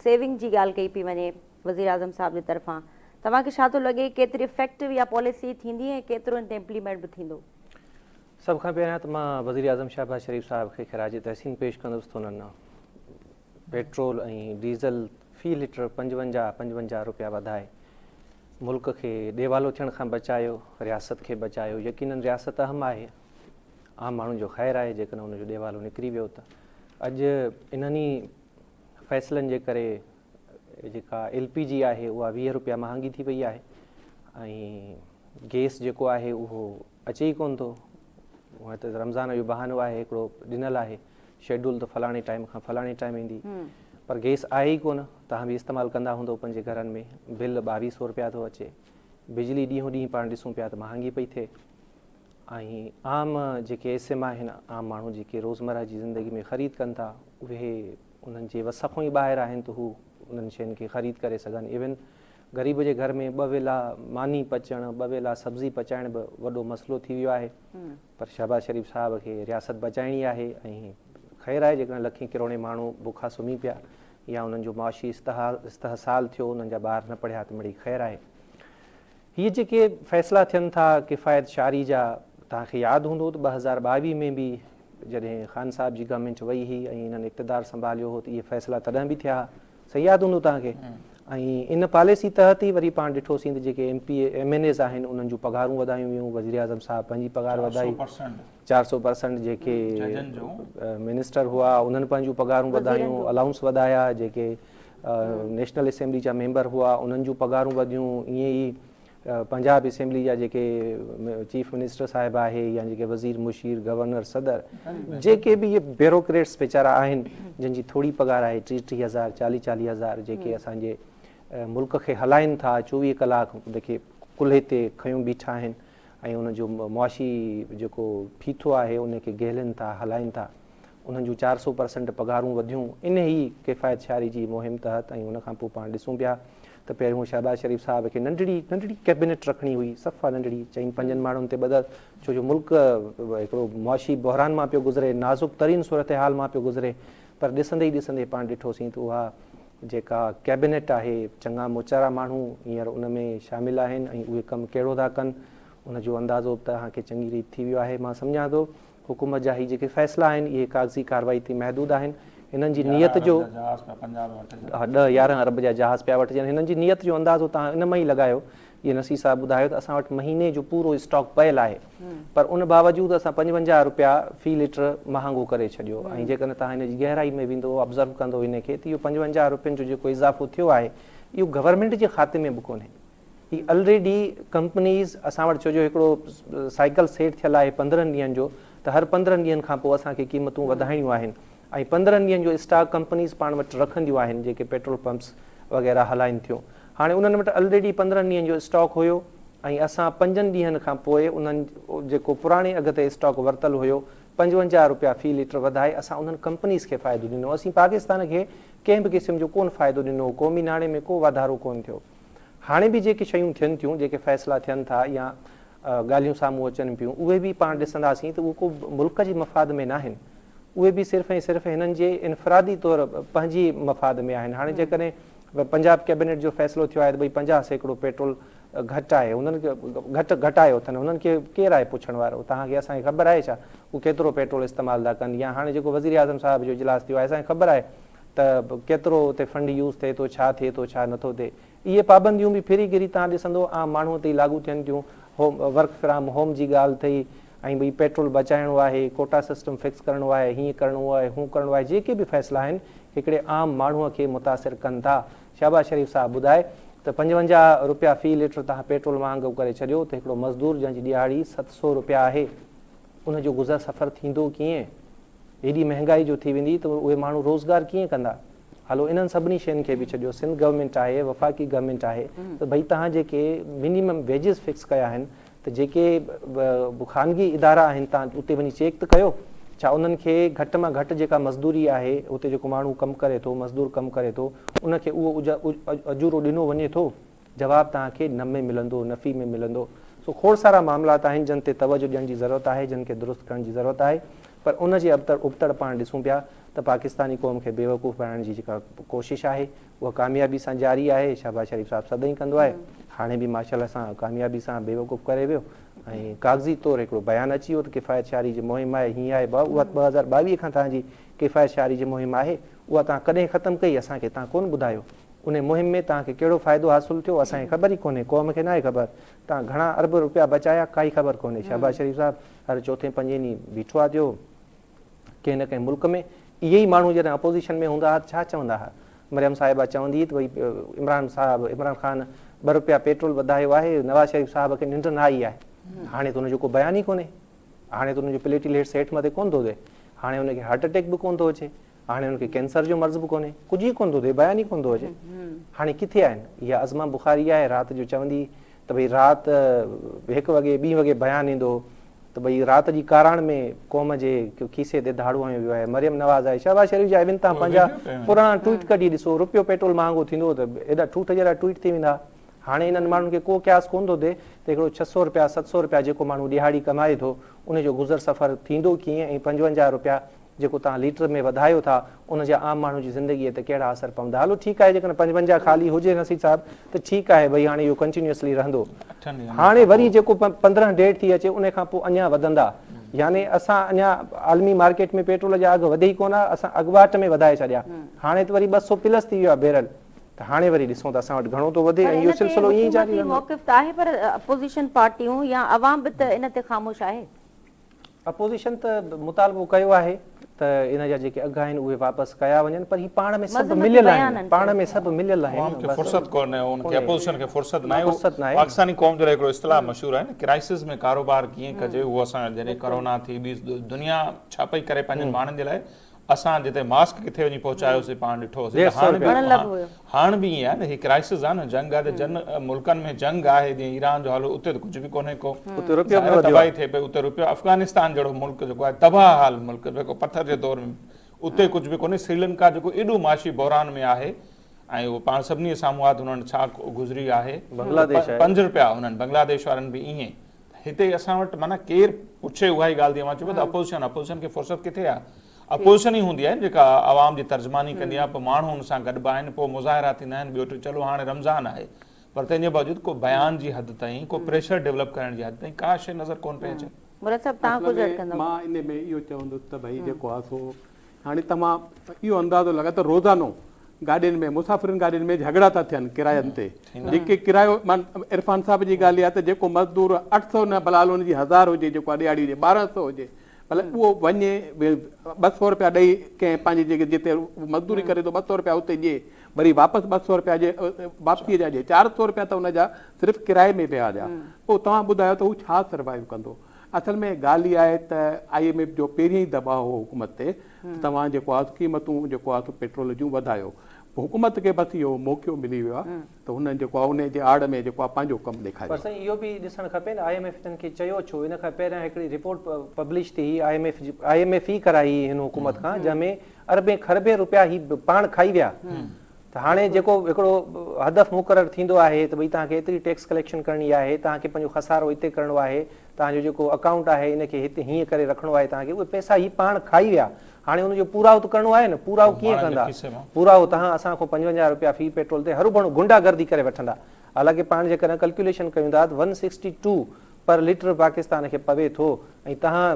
सेविंग जी ॻाल्हि कई पई वञे वज़ीर आज़म साहब जे तरफ़ां, तव्हांखे छा थो लॻे केतिरी इफेक्टिव इहा पॉलिसी थींदी ऐं केतिरो इन ते इम्प्लीमेंट बि थींदो? सभ खां पहिरियां त मां वज़ीर आज़म शहबाज शरीफ़ साहब खे ख़िराज तहसीन पेश कंदुसि त उन्हनि पेट्रोल ऐं डीज़ल फ़ी लीटर 55 रुपया वधाए मुल्क खे ॾेवालो थियण खां बचायो, रियासत खे बचायो। यकीनन रियासत अहम आहे, आम माण्हुनि जो ख़ैरु आहे। जेकॾहिं उनजो ॾेवालो निकिरी वियो त अॼु इन्हनि फ़ैसिलनि जे करे जेका LPG आहे उहा 20 रुपया महांगी थी वई आहे ऐं गैस जेको आहे उहो अचे ई कोन थो। उहा त रमज़ान जो बहानो आहे, हिकिड़ो ॾिनल आहे शेड्यूल त फलाणे टाइम खां फलाणे टाइम ईंदी, पर गैस आहे ई कोन। तव्हां बि इस्तेमालु कंदा हूंदो पंहिंजे घरनि में, बिल 2200 रुपया थो अचे। बिजली ॾींहों ॾींहुं पाण ॾिसूं पिया त महांगी पई थिए ऐं आम जेके एसएम आहिनि, आम माण्हू जेके रोज़मर्रा जी ज़िंदगी में ख़रीद कनि था, उहे उन्हनि जे वस खां ई ॿाहिरि आहिनि त हू उन्हनि शयुनि खे ख़रीद करे सघनि। इवन ग़रीब जे घर में 2 वेला मानी पचणु, 2 वेला सब्ज़ी पचाइण बि वॾो मसइलो थी वियो आहे। पर शहबाज शरीफ़ साहब खे रियासत बचाइणी आहे ऐं ख़ैरु आहे जेकॾहिं लखें किरोड़े माण्हू बुखा सुम्ही पिया या उन्हनि जो मुआशी इस्तहसाल थियो, उन्हनि जा ॿार न पढ़िया त मिड़ी ख़ैरु आहे। हीअ जेके फ़ैसिला थियनि था किफ़ायत शारी जा, तव्हांखे यादि हूंदो त 2022 में बि जॾहिं ख़ान साहब जी गवर्नमेंट वई हुई ऐं इन्हनि इक़्तिदार संभालियो हो त इहे फ़ैसिला तॾहिं बि थिया, सही यादि हूंदो तव्हांखे। ऐं इन पॉलिसी तहत ई वरी पाण ॾिठोसीं त जेके MPs आहिनि उन्हनि जूं पघारूं वधायूं वियूं। वज़ीर आज़म साहब पंहिंजी पघार वधाई 400%। जेके मिनिस्टर हुआ उन्हनि पंहिंजूं पघारूं वधायूं, अलाउंस वधाया। जेके नेशनल असेंबली जा मेंबर हुआ उन्हनि जूं पघारूं वधियूं। ईअं ई पंजाब असेंबली जा जेके चीफ मिनिस्टर साहिब आहे या जेके वज़ीर मुशीर गवर्नर सदर जेके बि इहे ब्यूरोक्रेट्स वेचारा आहिनि जंहिंजी थोरी पघार आहे 30,000 40,000 जेके असांजे मुल्क खे हलाइनि था 24 कलाक जेके कुल्हे ते खयूं बीठा आहिनि ऐं उनजो मुआशी जेको फीथो आहे उनखे गहलनि था, हलाइनि था। उन्हनि जूं 400% पघारूं वधियूं इन ई किफ़ायत शारी जी मुहिम तहत। ऐं उनखां पोइ पाण ॾिसूं पिया त पहिरियों शहबाज शरीफ़ साहब खे नंढड़ी कैबिनेट रखणी हुई, सफ़ा नंढड़ी, 4-5 माण्हुनि ते ॿधल, छो जो मुल्क हिकिड़ो मुआशी बहरान मां पियो गुज़रे, नाज़ुक तरीन सूरत हाल मां पियो गुज़रे। पर ॾिसंदे ई ॾिसंदे पाण ॾिठोसीं त उहा जेका कैबिनेट आहे, चङा मोचारा माण्हू हींअर उन में शामिल आहिनि ऐं उहे कमु कहिड़ो था कनि उनजो अंदाज़ो तव्हांखे चङी रीति थी वियो आहे। मां सम्झां थो हुकूमत जा ही जेके फ़ैसिला आहिनि इहे कागज़ी कार्रवाई ते महदूद आहिनि। हिननि जी नियत जो 10-11 अरब जा जहाज़ पिया वठिजनि। हिननि जी नियत जो अंदाज़ो तव्हां इन मां ई लॻायो। इहे नसीर साहब ॿुधायो त असां वटि महीने जो पूरो स्टॉक पयल आहे, पर उन बावजूदि असां 55 रुपया फ़ी लीटर महांगो करे छॾियो। ऐं जेकॾहिं तव्हां हिन जी गहराई में वेंदो ऑब्ज़र्व कंदो हिन खे त इहो 55 रुपयनि जो जेको इज़ाफ़ो थियो आहे इहो गवर्नमेंट जे खाते में बि कोन्हे। ही ऑलरेडी कंपनीज़ असां वटि, छो जो हिकिड़ो साइकिल सेट थियल आहे 15 ॾींहंनि जो, त हर 15 ॾींहंनि खां पोइ असांखे क़ीमतूं वधाइणियूं आहिनि ऐं 15 ॾींहंनि जो स्टॉक कंपनीज़ पाण वटि रखंदियूं आहिनि जेके पेट्रोल पंप्स वग़ैरह हलाइनि थियूं। हाणे उन्हनि वटि ऑलरेडी 15 ॾींहंनि जो स्टॉक हुयो ऐं असां 5 ॾींहंनि खां पोइ उन्हनि जेको पुराणे अघ ते स्टॉक वरितलु हुयो 55 रुपया फ़ी लीटर वधाए असां उन्हनि कंपनीज़ खे फ़ाइदो ॾिनो। असीं पाकिस्तान खे कंहिं बि क़िस्म जो कोन फ़ाइदो ॾिनो, क़ौमी नाणे में को वाधारो कोन थियो। हाणे बि जेके शयूं थियनि थियूं, जेके फ़ैसिला थियनि था या ॻाल्हियूं साम्हूं अचनि पियूं, उहे बि पाण ॾिसंदासीं त उहो को मुल्क जी मफ़ाद में न आहिनि। उहे बि सिर्फ़ु ऐं सिर्फ़ु हिननि जे इनफ़रादी तौरु पंहिंजी मफ़ाद में आहिनि। हाणे जेकॾहिं पंजाब कैबिनेट जो फ़ैसिलो थियो आहे त भई 50% पेट्रोल घटि आहे, उन्हनि खे घटायो अथनि, उन्हनि खे केरु आहे पुछण वारो? तव्हांखे असांखे ख़बर आहे छा उहे केतिरो पेट्रोल इस्तेमालु था कनि? या हाणे जेको वज़ीर आज़म साहब जो इजलास थियो आहे असांखे ख़बर आहे त केतिरो उते फंड यूज़ थिए थो, छा थिए थो, छा नथो थिए। इहे पाबंदियूं बि फिरी गिरी तव्हां ॾिसंदो आम माण्हूअ ते लागू थियनि थियूं। वर्क फ्राम होम जी ॻाल्हि अथई ऐं भई पेट्रोल बचाइणो आहे, कोटा सिस्टम फिक्स करिणो आहे, हीअं करिणो आहे, हू करिणो आहे, जेके बि फ़ैसिला आहिनि हिकिड़े आम माण्हूअ खे मुतासिर कनि था। शहबाज शरीफ़ साहब ॿुधाए त 55 रुपया फ़ी लीटर तव्हां पेट्रोल महांगो करे छॾियो त हिकिड़ो मज़दूर जंहिंजी ॾियाड़ी 700 रुपया आहे उनजो गुज़र सफ़र थींदो कीअं? हेॾी महांगाई जो थी वेंदी त उहे माण्हू रोज़गार कीअं कंदा? हलो इन्हनि सभिनी शयुनि खे बि छॾियो, सिंध गवर्नमेंट आहे, वफ़ाक़ी गवर्नमेंट आहे, त भई तव्हां जेके मिनिमम वेजिस फिक्स कया आहिनि त जेके ख़ानगी इदारा आहिनि तव्हां उते वञी चेक त कयो छा उन्हनि खे घटि मां घटि जेका मज़दूरी आहे उते जेको माण्हू कमु करे थो, मज़दूर कमु करे थो, उनखे उहो अजूरो ॾिनो वञे थो? जवाबु तव्हांखे न में मिलंदो, नफ़ी में मिलंदो। सो खोड़ सारा मामलात आहिनि जिन ते तवजो ॾियण जी ज़रूरत आहे, जिन खे दुरुस्त करण जी ज़रूरत आहे। पर उन जे उबतड़ पाण ॾिसूं पिया त पाकिस्तानी क़ौम खे बेवकूफ़ बणाइण जी जेका कोशिशि आहे उहा कामयाबी सां जारी आहे। शहबाज़ शरीफ़ साहिबु सदाईं कंदो आहे, हाणे बि माशाअल्लाह सां कामयाबी सां बेवकूफ़ करे वियो ऐं कागज़ी तौरु हिकिड़ो बयानु अची वियो त किफ़ायत शारी जी मुहिम आहे, हीअं आहे। उहा 2022 खां तव्हांजी किफ़ायत शारी जी मुहिम आहे, उहा तव्हां कॾहिं ख़तमु कई असांखे तव्हां कोन ॿुधायो। उन मुहिम में तव्हांखे कहिड़ो फ़ाइदो हासिलु थियो असांखे ख़बर ई कोन्हे, क़ौम खे न आहे ख़बर। तव्हां घणा अरब रुपया बचाया काई ख़बर कोन्हे। शहबाज़ शरीफ़ साहिबु हर चौथे पंजे ॾींहुं बीठो आहे थियो कंहिं न कंहिं मुल्क में। इहे ई माण्हू जॾहिं अपोज़िशन में हूंदा हुआ छा चवंदा हुआ? मरियम साहिबा चवंदी त भई इमरान ख़ान 2 रुपया पेट्रोल वधायो आहे, नवाज़ शरीफ़ साहिब खे निंड न आई आहे। हाणे त हुनजो को बयानु ई कोन्हे, हाणे त हुनजो प्लेटलेट्स हेठि मथे कोन थो थिए, हाणे हुनखे हार्ट अटैक बि कोन थो अचे, हाणे हुनखे कैंसर जो मर्ज़ बि कोन्हे, कुझु ई कोन थो थिए, बयानु ई कोन थो अचे। हाणे किथे आहिनि? इहा अज़मा बुखारी आहे, राति जो चवंदी त भई राति 1 वॻे 2 वॻे बयानु ईंदो त भई राति जी काराण में क़ौम जे खीसे ते धाड़ू हयो वियो आहे। मरियम नवाज़ आहे, शहबाज़ शरीफ़ जा इवन तव्हां पंहिंजा पुराणा ट्वीट कढी ॾिसो, रुपयो पेट्रोल महांगो थींदो त एॾा ठूठ जहिड़ा ट्वीट थी वेंदा। हाणे इन्हनि माण्हुनि खे को क्यास कोन थो थिए त हिकिड़ो 600 रुपया 700 रुपया जेको माण्हू ॾिहाड़ी कमाए थो उनजो गुज़र सफ़र थींदो कीअं, ऐं 55 रुपया जेको तव्हां लीटर में वधायो था उनजा आम माण्हू जी ज़िंदगीअ ते कहिड़ा असर पवंदा। हलो ठीकु आहे, जेकॾहिं 55 ख़ाली हुजे नसीब साहिबु त ठीकु आहे, भई हाणे इहो कंटिन्यूअसली रहंदो। हाणे वरी जेको 15 डेट थी अचे उन खां पोइ अञा वधंदा, यानी असां अञा आलमी मार्केट में पेट्रोल जा अघु वधे ई कोन, असां अॻुवाट में वधाए छॾिया। हाणे त वरी 200 प्लस थी वियो आहे बैरल, त हाणे वरी ॾिसूं था असां वटि घणो थो वधे ऐं इहो सिलसिलो ईअं ई जारी रहंदो। मौक़िफ़ त आहे पर अपोज़िशन पार्टियूं या अवाम बि त इन ते ख़ामोश आहे। अपोज़िशन त मुतालबो कयो आहे त इन जा जेके अघ आहिनि उहे वापसि कया वञनि, पर ही पाण में सभु मिलियल आहिनि, पाण में सभु मिलियल आहिनि। फुर्सत कोन्हे, उनखे अपोज़िशन खे फुर्सत न आहे। पाकिस्तानी क़ौम जो हिकिड़ो इस्तिलाह मशहूरु आहे न, क्राइसिस में कारोबार कीअं कजे, उहो असां जॾहिं कोरोना थी ॿी दुनिया छा पई करे पंहिंजनि माण्हुनि जे लाइ, असां जिते मास्क किथे वञी पहुचायोसीं पाण ॾिठोसीं। हाणे बि ईअं आहे न, ही क्राइसिस आहे न, जंग आहे त जन मुल्कनि में जंग आहे, जीअं ईरान जो हाल उते त कुझु बि कोन्हे को, तबाही थिए पई उते रुपयो। अफ़गानिस्तान जहिड़ो मुल्क जेको आहे तबाह हाल मुल्क, जेको पथर जे दौर में, उते कुझु बि कोन्हे। श्रीलंका जेको एॾो माशी बहरान में आहे ऐं उहो पाण सभिनी साम्हूं आहे त हुननि छा गुज़री आहे, 5 रुपया हुननि बांग्लादेश वारनि बि ईअं। हिते असां वटि माना केरु पुछे उहा ई ॻाल्हि थी मां चयो त अपोज़िशन खे फुर्सत किथे आहे? अपोज़िशन ई हूंदी आहे जेका आवाम जी तर्जमानी कंदी आहे, पोइ माण्हू हुन सां गॾु आहिनि, पोइ मुज़ाहिरा थींदा आहिनि। ॿियो चलो हाणे रमज़ान आहे, पर तंहिंजे बावजूदि को बयान जी हद ताईं, को प्रेशर डेवलप करण जी हद ताईं का शइ नज़र कोन पई अचे। मां इन में इहो चवंदुसि त भई जेको आहे सो हाणे तव्हां इहो अंदाज़ो लॻाए त रोज़ानो गाॾियुनि में, मुसाफ़िरनि गाॾियुनि में झगड़ा था थियनि किरायनि ते। जेके किरायो, इरफान साहिब जी ॻाल्हि आहे त जेको मज़दूर 800 न भला हुनजी 1000 हुजे, जेको आहे ॾियाड़ी हुजे 1200 हुजे, भले उहो वञे 200 रुपया ॾेई कंहिं पंहिंजी जेके जिते मज़दूरी करे थो 200 रुपया उते ॾिए, वरी वापसि 200 रुपया जे वापसीअ जा ॾिए, 400 रुपया त हुनजा सिर्फ़ु किराए में पिया ॾिया। पोइ तव्हां ॿुधायो त हू छा सर्वाइव कंदो? असल में ॻाल्हि इहा आहे त IMF जो पहिरियों ई दबाव हो हुकूमत ते, तव्हां जेको आहे क़ीमतूं जेको आहे पेट्रोल जूं वधायो। हुकूमत खे बसि इहो मौक़ो मिली वियो आहे त हुननि जेको आहे उन जे आड़ में जेको आहे पंहिंजो कमु ॾेखारियो। पर साईं इहो बि ॾिसणु खपे न, IMF हिननि खे चयो छो? इन खां पहिरियां हिकिड़ी रिपोर्ट पब्लिश थी, IMF ई कराई हिन हुकूमत खां, जंहिंमें अरबे खरबे रुपया ही पाण खाई विया। त हाणे जेको हिकिड़ो हदफ़ मुक़ररु थींदो आहे त भई तव्हांखे एतिरी टैक्स कलेक्शन करणी आहे, तव्हांखे पंहिंजो खसारो हिते करिणो आहे, तव्हांजो जेको अकाउंट आहे इनखे हिते हीअं करे रखिणो आहे तव्हांखे, उहे पैसा ही पाण खाई विया। हाणे हुनजो पूराओ त करिणो आहे न, पूराओ कीअं कंदा? पूराओ तव्हां असां खां 55 रुपया फी पेट्रोल ते हरू भणो गुंडागर्दी करे वठंदा। हालांकि पाण जेकॾहिं कैलकुलेशन कयूं था त 162 पर लीटर पाकिस्तान खे पवे थो, ऐं तव्हां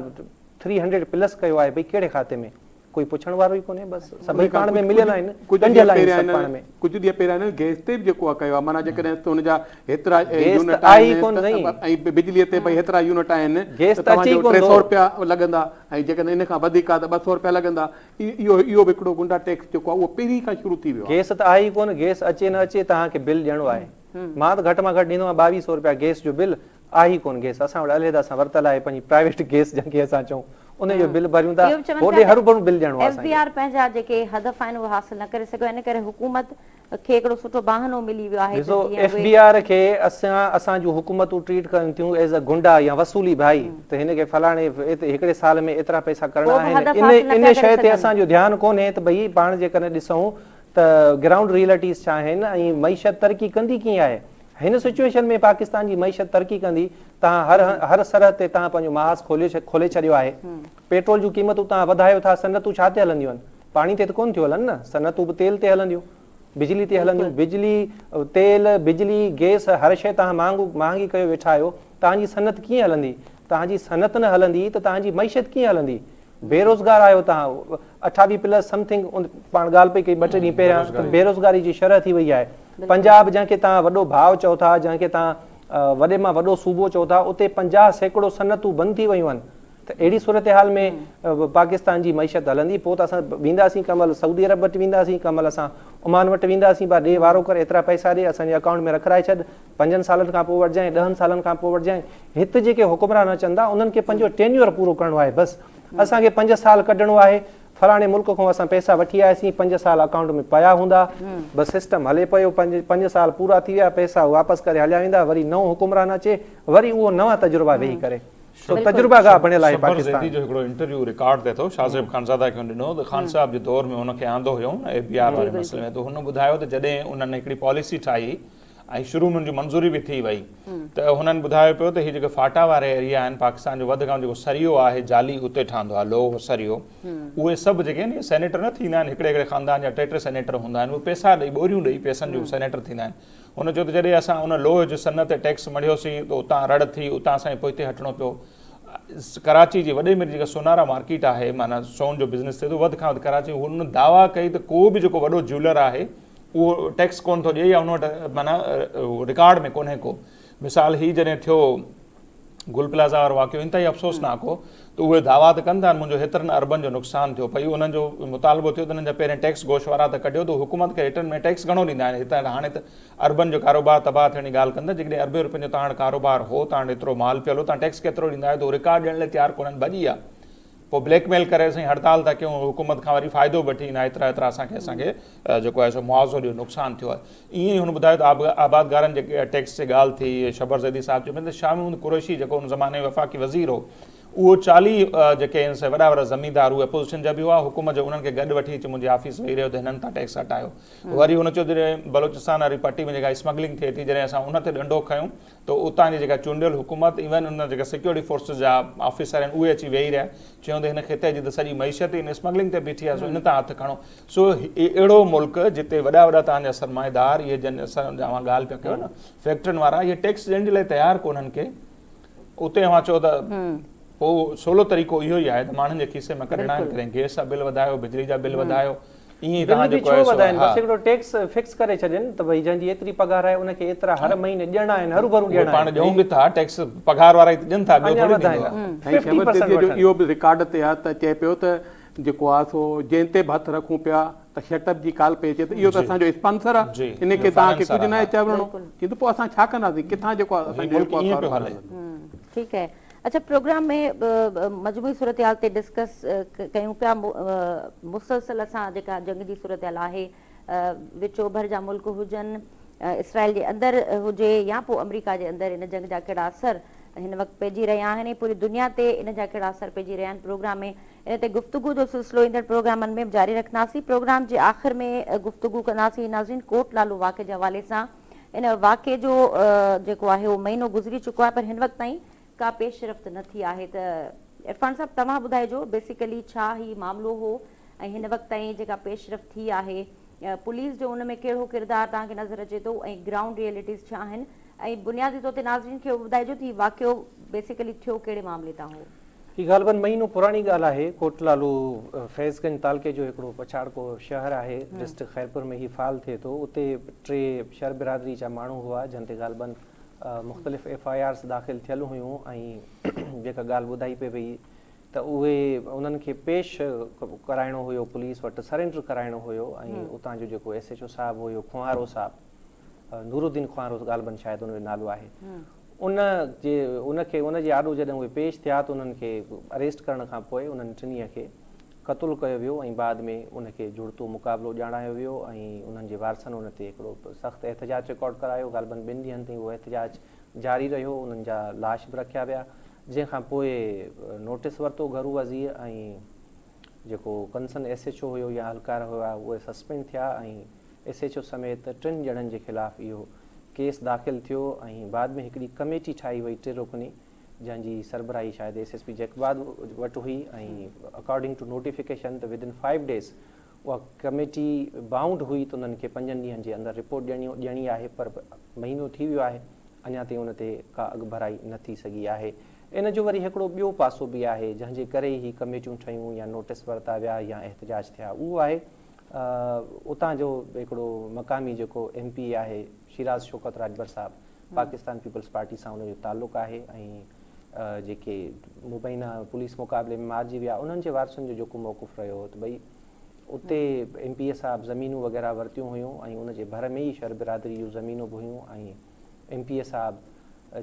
300 प्लस कयो आहे, भई कहिड़े खाते में? कोई पुछण वारो ई कोन्हे, बसि सभई पाण में मिलियल आहिनि। कुझु ॾींहं पहिरियां गैस ते बि जेको आहे कयो आहे, माना जेकॾहिं हुनजा हेतिरा यूनिट ऐं बिजलीअ ते भई हेतिरा यूनिट आहिनि, 300 रुपया लॻंदा, ऐं जेकॾहिं इन खां वधीक आहे त 200 रुपया लॻंदा। इहो बि हिकिड़ो गुंडा टैक्स जेको आहे उहो पहिरीं खां शुरू थी वियो आहे। गैस त आहे ई कोन, गैस अचे न अचे तव्हांखे बिल ॾियणो आहे। मां त घटि मां घटि ॾींदो आहियां 2200 रुपया गैस जो बिल, आहे ई कोन गैस। असां वटि अलहदा सां वरितल आहे पंहिंजी प्राइवेट गैस जंहिंखे असां चऊं, उन जो बिल भरियूं था इहो बि चवनि होॾे पिया हरू भरू बिल ॾियणो आहे असांखे। FBI पंहिंजा जेके हदफ़ आहिनि उहे हासिल न करे सघियो, इन करे हुकूमत खे हिकिड़ो सुठो बहानो मिली वियो आहे। ॾिसो FBI खे असां जूं हुकूमतूं ट्रीट कनि थियूं एज़ अ गुंडा या वसूली भाई, त हिन खे फलाणे हिकिड़े साल में एतिरा पैसा करणा आहिनि, इन शइ ते असांजो ध्यानु कोन्हे त भई पाण जेकॾहिं ॾिसूं त ग्राउंड रियलिटीज़ छा आहिनि ऐं मईशत तरक़ी कंदी कीअं आहे। हिन सिचुएशन में पाकिस्तान जी मईशत तरक़ी कंदी, तव्हां हर सरहद ते तव्हां पंहिंजो महाज़ खोले छॾियो आहे, पेट्रोल जूं क़ीमतूं तव्हां वधायो था, सनतूं छा ते हलंदियूं आहिनि, पाणी ते त कोन थियूं हलनि न, सनतूं बि तेल ते हलंदियूं, बिजली ते हलंदियूं, बिजली तेल बिजली गैस हर शइ तव्हां महांगी कयो वेठा आहियो, तव्हांजी सनत कीअं हलंदी, तव्हांजी सनत न हलंदी त तव्हांजी मईशत कीअं हलंदी। बेरोज़गार आहियो तव्हां, 28+ समथिंग पाण ॻाल्हि पई कई 2 ॾींहं पहिरियां, त बेरोज़गारी जी शरह थी वई आहे। पंजाब जंहिंखे तव्हां वॾो भाउ चओ था, जंहिंखे तव्हां वॾे मां वॾो सूबो चओ था, उते 50% सनतूं बंदि थी वियूं आहिनि। त अहिड़ी सूरत हाल में पाकिस्तान जी मईशत हलंदी, पोइ त असां वेंदासीं कमल सऊदी अरब वटि वेंदासीं, कमल असां ओमान वटि वेंदासीं, ॾे वारो करे एतिरा पैसा ॾे असांजे अकाउंट में रखाए छॾ, 5 सालनि खां पोइ वठिजांइ, 10 सालनि खां पोइ वठिजांइ। हिते जेके हुकुमरान अचनि था उन्हनि खे पंहिंजो टेन्योर पूरो करिणो आहे, बसि असांखे 5 साल कढणो आहे, फलाणे मुल्क खां असां पैसा वठी आयासीं, 5 साल अकाउंट में पिया हूंदा, बसि सिस्टम हले पियो, 5 साल पूरा थी विया, पैसा वापसि करे हलिया वेंदा, वरी नओं हुकुमरान अचे, वरी उहो नवां तजुर्बा वेही करे। तजुर्बा गाह बणियल आहे पाकिस्तान जो हिकिड़ो इंटरव्यू रिकॉर्ड थिए थो शाहज़ेब ख़ानज़ादा खे ॾिनो, त ख़ान साहब जे दौर में हुनखे आंदो हुयो FBI वारे मसइले में, त हुन ॿुधायो त जॾहिं उन्हनि हिकिड़ी पॉलिसी ठाही ऐं शुरू में हुनजी मंज़ूरी बि थी वई, त हुननि ॿुधायो पियो त हीअ जेके फाटा वारे एरिया आहिनि पाकिस्तान जो वधि खां जेको सरियो आहे जाली उते ठहंदो आहे, लोह सरियो, उहे सभु जेके आहिनि सेनेटर न थींदा आहिनि, हिकिड़े ख़ानदान जा 3 सेनेटर हूंदा आहिनि, उहे पैसा ॾेई ॿोरियूं ॾेई पैसनि जो सेनेटर थींदा आहिनि। हुन चयो त जॾहिं असां उन लोह जे सन ते टैक्स मड़ियोसीं त उतां रड़ थी, उतां असांखे पोइ हिते हटणो पियो। कराची जी वॾे में जेका सोनारा मार्केट आहे, माना सोन जो बिज़नेस थिए थो वधि खां वधि कराची, हुन दावा कई त को बि जेको वॾो ज्वेलर आहे उहो टैक्स कोन थो ॾिए या उन वटि माना रिकॉर्ड में कोन्हे को। मिसाल ही जॾहिं थियो गुल प्लाज़ा वारो वाक़ियो इंतई अफ़सोसनाक हो, त उहे दावा त कनि था मुंहिंजो हेतिरनि अरबनि जो नुक़सानु थियो, भई उन्हनि जो मुतालबो थियो त उन्हनि जा पहिरें टैक्स गोशवारा त कढियो, त हुकूमत खे रिटर्न में टैक्स घणो ॾींदा आहिनि, हितां हाणे त अरबनि जो कारोबार तबाह थियण जी ॻाल्हि कंदा, जेकॾहिं अरबे रुपयनि जो तव्हां वटि कारोबार हो, तव्हां वटि एतिरो माल पियल हो, तव्हां टैक्स केतिरो ॾींदा आहियो, त रिकॉर्ड ॾियण लाइ तयारु कोन्हनि, भॼी आहे। पोइ ब्लैकमेल करे असां हड़ताल था कयूं, हुकूमत खां वरी फ़ाइदो वठी ईंदा, एतिरा असांखे जेको आहे सो मुआवज़ो ॾियो, नुक़सानु थियो आहे। ईअं ई हुन ॿुधायो त आबादगारनि जेके टैक्स जी ॻाल्हि थी, शबर ज़ैदी साहिब चयो त शामिउन कुरैशी जेको हुन ज़माने में वफ़ाक़ी वज़ीर हो, उहो 40 जेके आहिनि से वॾा ज़मींदार उहे अपोज़िशन जा बि हुआ, हुकूमत जो उन्हनि खे गॾु वठी अची मुंहिंजे ऑफिस वेही रहियो त हिननि तां टैक्स हटायो। वरी हुन चयो जॾहिं बलोचिस्तान वारी पट्टी में जेका स्मगलिंग थिए थी, जॾहिं असां उन ते ॾंडो खयूं त उतां जी जेका चूंडियल हुकूमत, इवन उन जेका सिक्योरिटी फोर्सिस जा ऑफिसर आहिनि उहे अची वेही रहिया, चयूं त हिन ख़िते जी त सॼी मईशत हिन स्मगलिंग ते बीठी आहे, सो इन तां हथु खणो। सो अहिड़ो मुल्क जिते वॾा तव्हांजा सरमाएदार, इहे जन ॻाल्हि पिया कयो न फैक्ट्रियुनि वारा, इहे टैक्स ॾियण जे लाइ तयारु कोन्हनि के, उते अवां चओ त पोइ सवलो तरीक़ो इहो ई आहे त माण्हुनि जे खीसे में कढणा आहिनि, कॾहिं गैस जा बिल वधायो, बिजली जा बिल वधायो, ईअं तव्हां जेको आहे बस हिकिड़ो टैक्स फिक्स करे छॾनि त भई जंहिंजी एतिरी पगार आहे उनखे एतिरा हर महीने ॾियणा आहिनि, हरू भरू ॾियणा पाण ॾियूं बि था टैक्स, पगार वारा ई ॾियनि था, ॿियो थोरी ॾींदो आहे। इहो बि रिकॉर्ड ते आहे त चए पियो त जेको आहे सो जंहिं ते बि हथु रखूं पिया त शटअप जी ॻाल्हि पई अचे त इहो त असांजो स्पॉन्सर आहे, इन खे तव्हांखे कुझु न आहे चवणो, किंतु पोइ असां छा कंदासीं, किथां जेको आहे ठीकु आहे। अच्छा, प्रोग्राम में मजमूई सूरत हाल ते डिस्कस कयूं पिया, मुसलसल असां जेका जंग जी सूरत हाल आहे, विच ओभर जा मुल्क हुजनि, इसराइल जे अंदरि हुजे या पोइ अमरीका जे अंदरि, इन जंग जा कहिड़ा असर हिन वक़्तु पइजी रहिया आहिनि, पूरी दुनिया ते इन जा कहिड़ा असर पइजी रहिया आहिनि। प्रोग्राम में इन ते गुफ़्तगू जो सिलसिलो ईंदड़ प्रोग्रामनि में जारी रखंदासीं। प्रोग्राम जे आख़िर में गुफ़्तगू कंदासीं नाज़रीन कोट लालू वाक़े जे हवाले सां। इन वाक़े जो जेको आहे उहो महीनो गुज़री चुको आहे, पर हिन वक़्तु ताईं का पेशरफ़्त न थी आहे। त इरफान साहब तव्हां ॿुधाइजो बेसिकली छा ही मामिलो हो ऐं हिन वक़्तु ताईं जेका पेशरफ़्त थी आहे, पुलिस जो उन में कहिड़ो किरदारु तव्हांखे नज़र अचे थो ऐं ग्राउंड रियलिटीज़ छा आहिनि, ऐं बुनियादी तौर ते नाज़रीन खे ॿुधाइजो त वाक़ियो बेसिकली थियो कहिड़े मामले तां हो। ही ग़ालिबन महीनो पुराणी ॻाल्हि आहे। कोटलालू फैज़गंज तालके जो हिकिड़ो पछाड़को शहर आहे, डिस्ट्रिक्ट खैरपुर में ही फाल थिए थो। उते 3 शहर बिरादरी जा माण्हू हुआ जंहिं ते ग़ालिबन मुख़्तलिफ़ FIRs दाख़िल थियल हुयूं ऐं जेका ॻाल्हि ॿुधाई पई वई त उहे उन्हनि खे पेश कराइणो हुयो, पुलिस वटि सरेंडर कराइणो हुयो ऐं उतां जो जेको SHO साहिबु हुयो खुआरो साहिबु, नूरुद्दीन खुआरो ग़ालिबन शायदि उनजो नालो आहे, उनजे आॾो जॾहिं उहे पेश थिया त उन्हनि खे अरेस्ट करण खां पोइ उन्हनि टिनीअ खे क़तलु कयो वियो ऐं बाद में उनखे जुड़तो मुक़ाबिलो ॼाणायो वियो ऐं उन्हनि जे वारसनि उन ते हिकिड़ो सख़्तु एहतजाज रिकॉर्ड करायो। ग़ालिबन 2 ॾींहंनि ताईं उहो एहतजाज जारी रहियो। उन्हनि जा लाश बि रखिया विया, जंहिंखां पोइ नोटिस वरितो घरू वज़ीर ऐं जेको कंसर्न SHO हुयो या अहलकार हुआ उहे सस्पेंड थिया ऐं SHO समेत 3 ॼणनि जे ख़िलाफ़ु इहो केस दाख़िल थियो ऐं बाद में हिकिड़ी कमेटी ठाही वई 3 रुकनी, जंहिंजी सरबराही शायदि SSP जैकबाद वटि हुई ऐं अकॉर्डिंग टू नोटिफिकेशन त विदिन 5 डेज़ उहा कमेटी बाउंड हुई त उन्हनि खे 5 ॾींहंनि जे अंदरि रिपोर्ट ॾियणी आहे, पर महीनो थी वियो आहे, अञा ताईं उन ते का अॻु भराई न थी सघी आहे। इन जो वरी हिकिड़ो ॿियो पासो बि आहे जंहिंजे करे ई कमेटियूं ठहियूं या नोटिस वरिता विया या एहतजाज थिया, उहो आहे उतां जो हिकिड़ो मक़ामी जेको MP आहे शिराज शौकत राजबर साहब, पाकिस्तान पीपल्स पार्टी सां उनजो ताल्लुक़ आहे ऐं जेके मुबैना पुलिस मुक़ाबले में मारिजी विया उन्हनि जे वारसनि जो जेको मौक़ुफ़ रहियो हो त भई उते MP साहब ज़मीनूं वग़ैरह वरितियूं हुयूं ऐं उनजे भर में ई शर बिरादरी जूं ज़मीनूं बि हुयूं ऐं MP साहब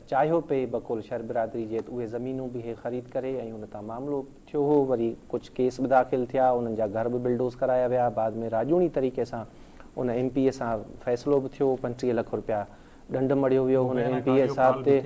चाहियो पे बक़ौल शर बिरादरी जे उहे ज़मीनूं बि हे ख़रीद करे ऐं उन तां मामिलो थियो हो। वरी कुझु केस बि दाख़िल थिया, उन्हनि जा घर बि बिल्डोज़ कराया विया, बाद में राजूणी तरीक़े सां उन MP सां फ़ैसिलो बि थियो, 35 लख रुपया ॾंड मड़ियो वियो हुन MP साहब ते।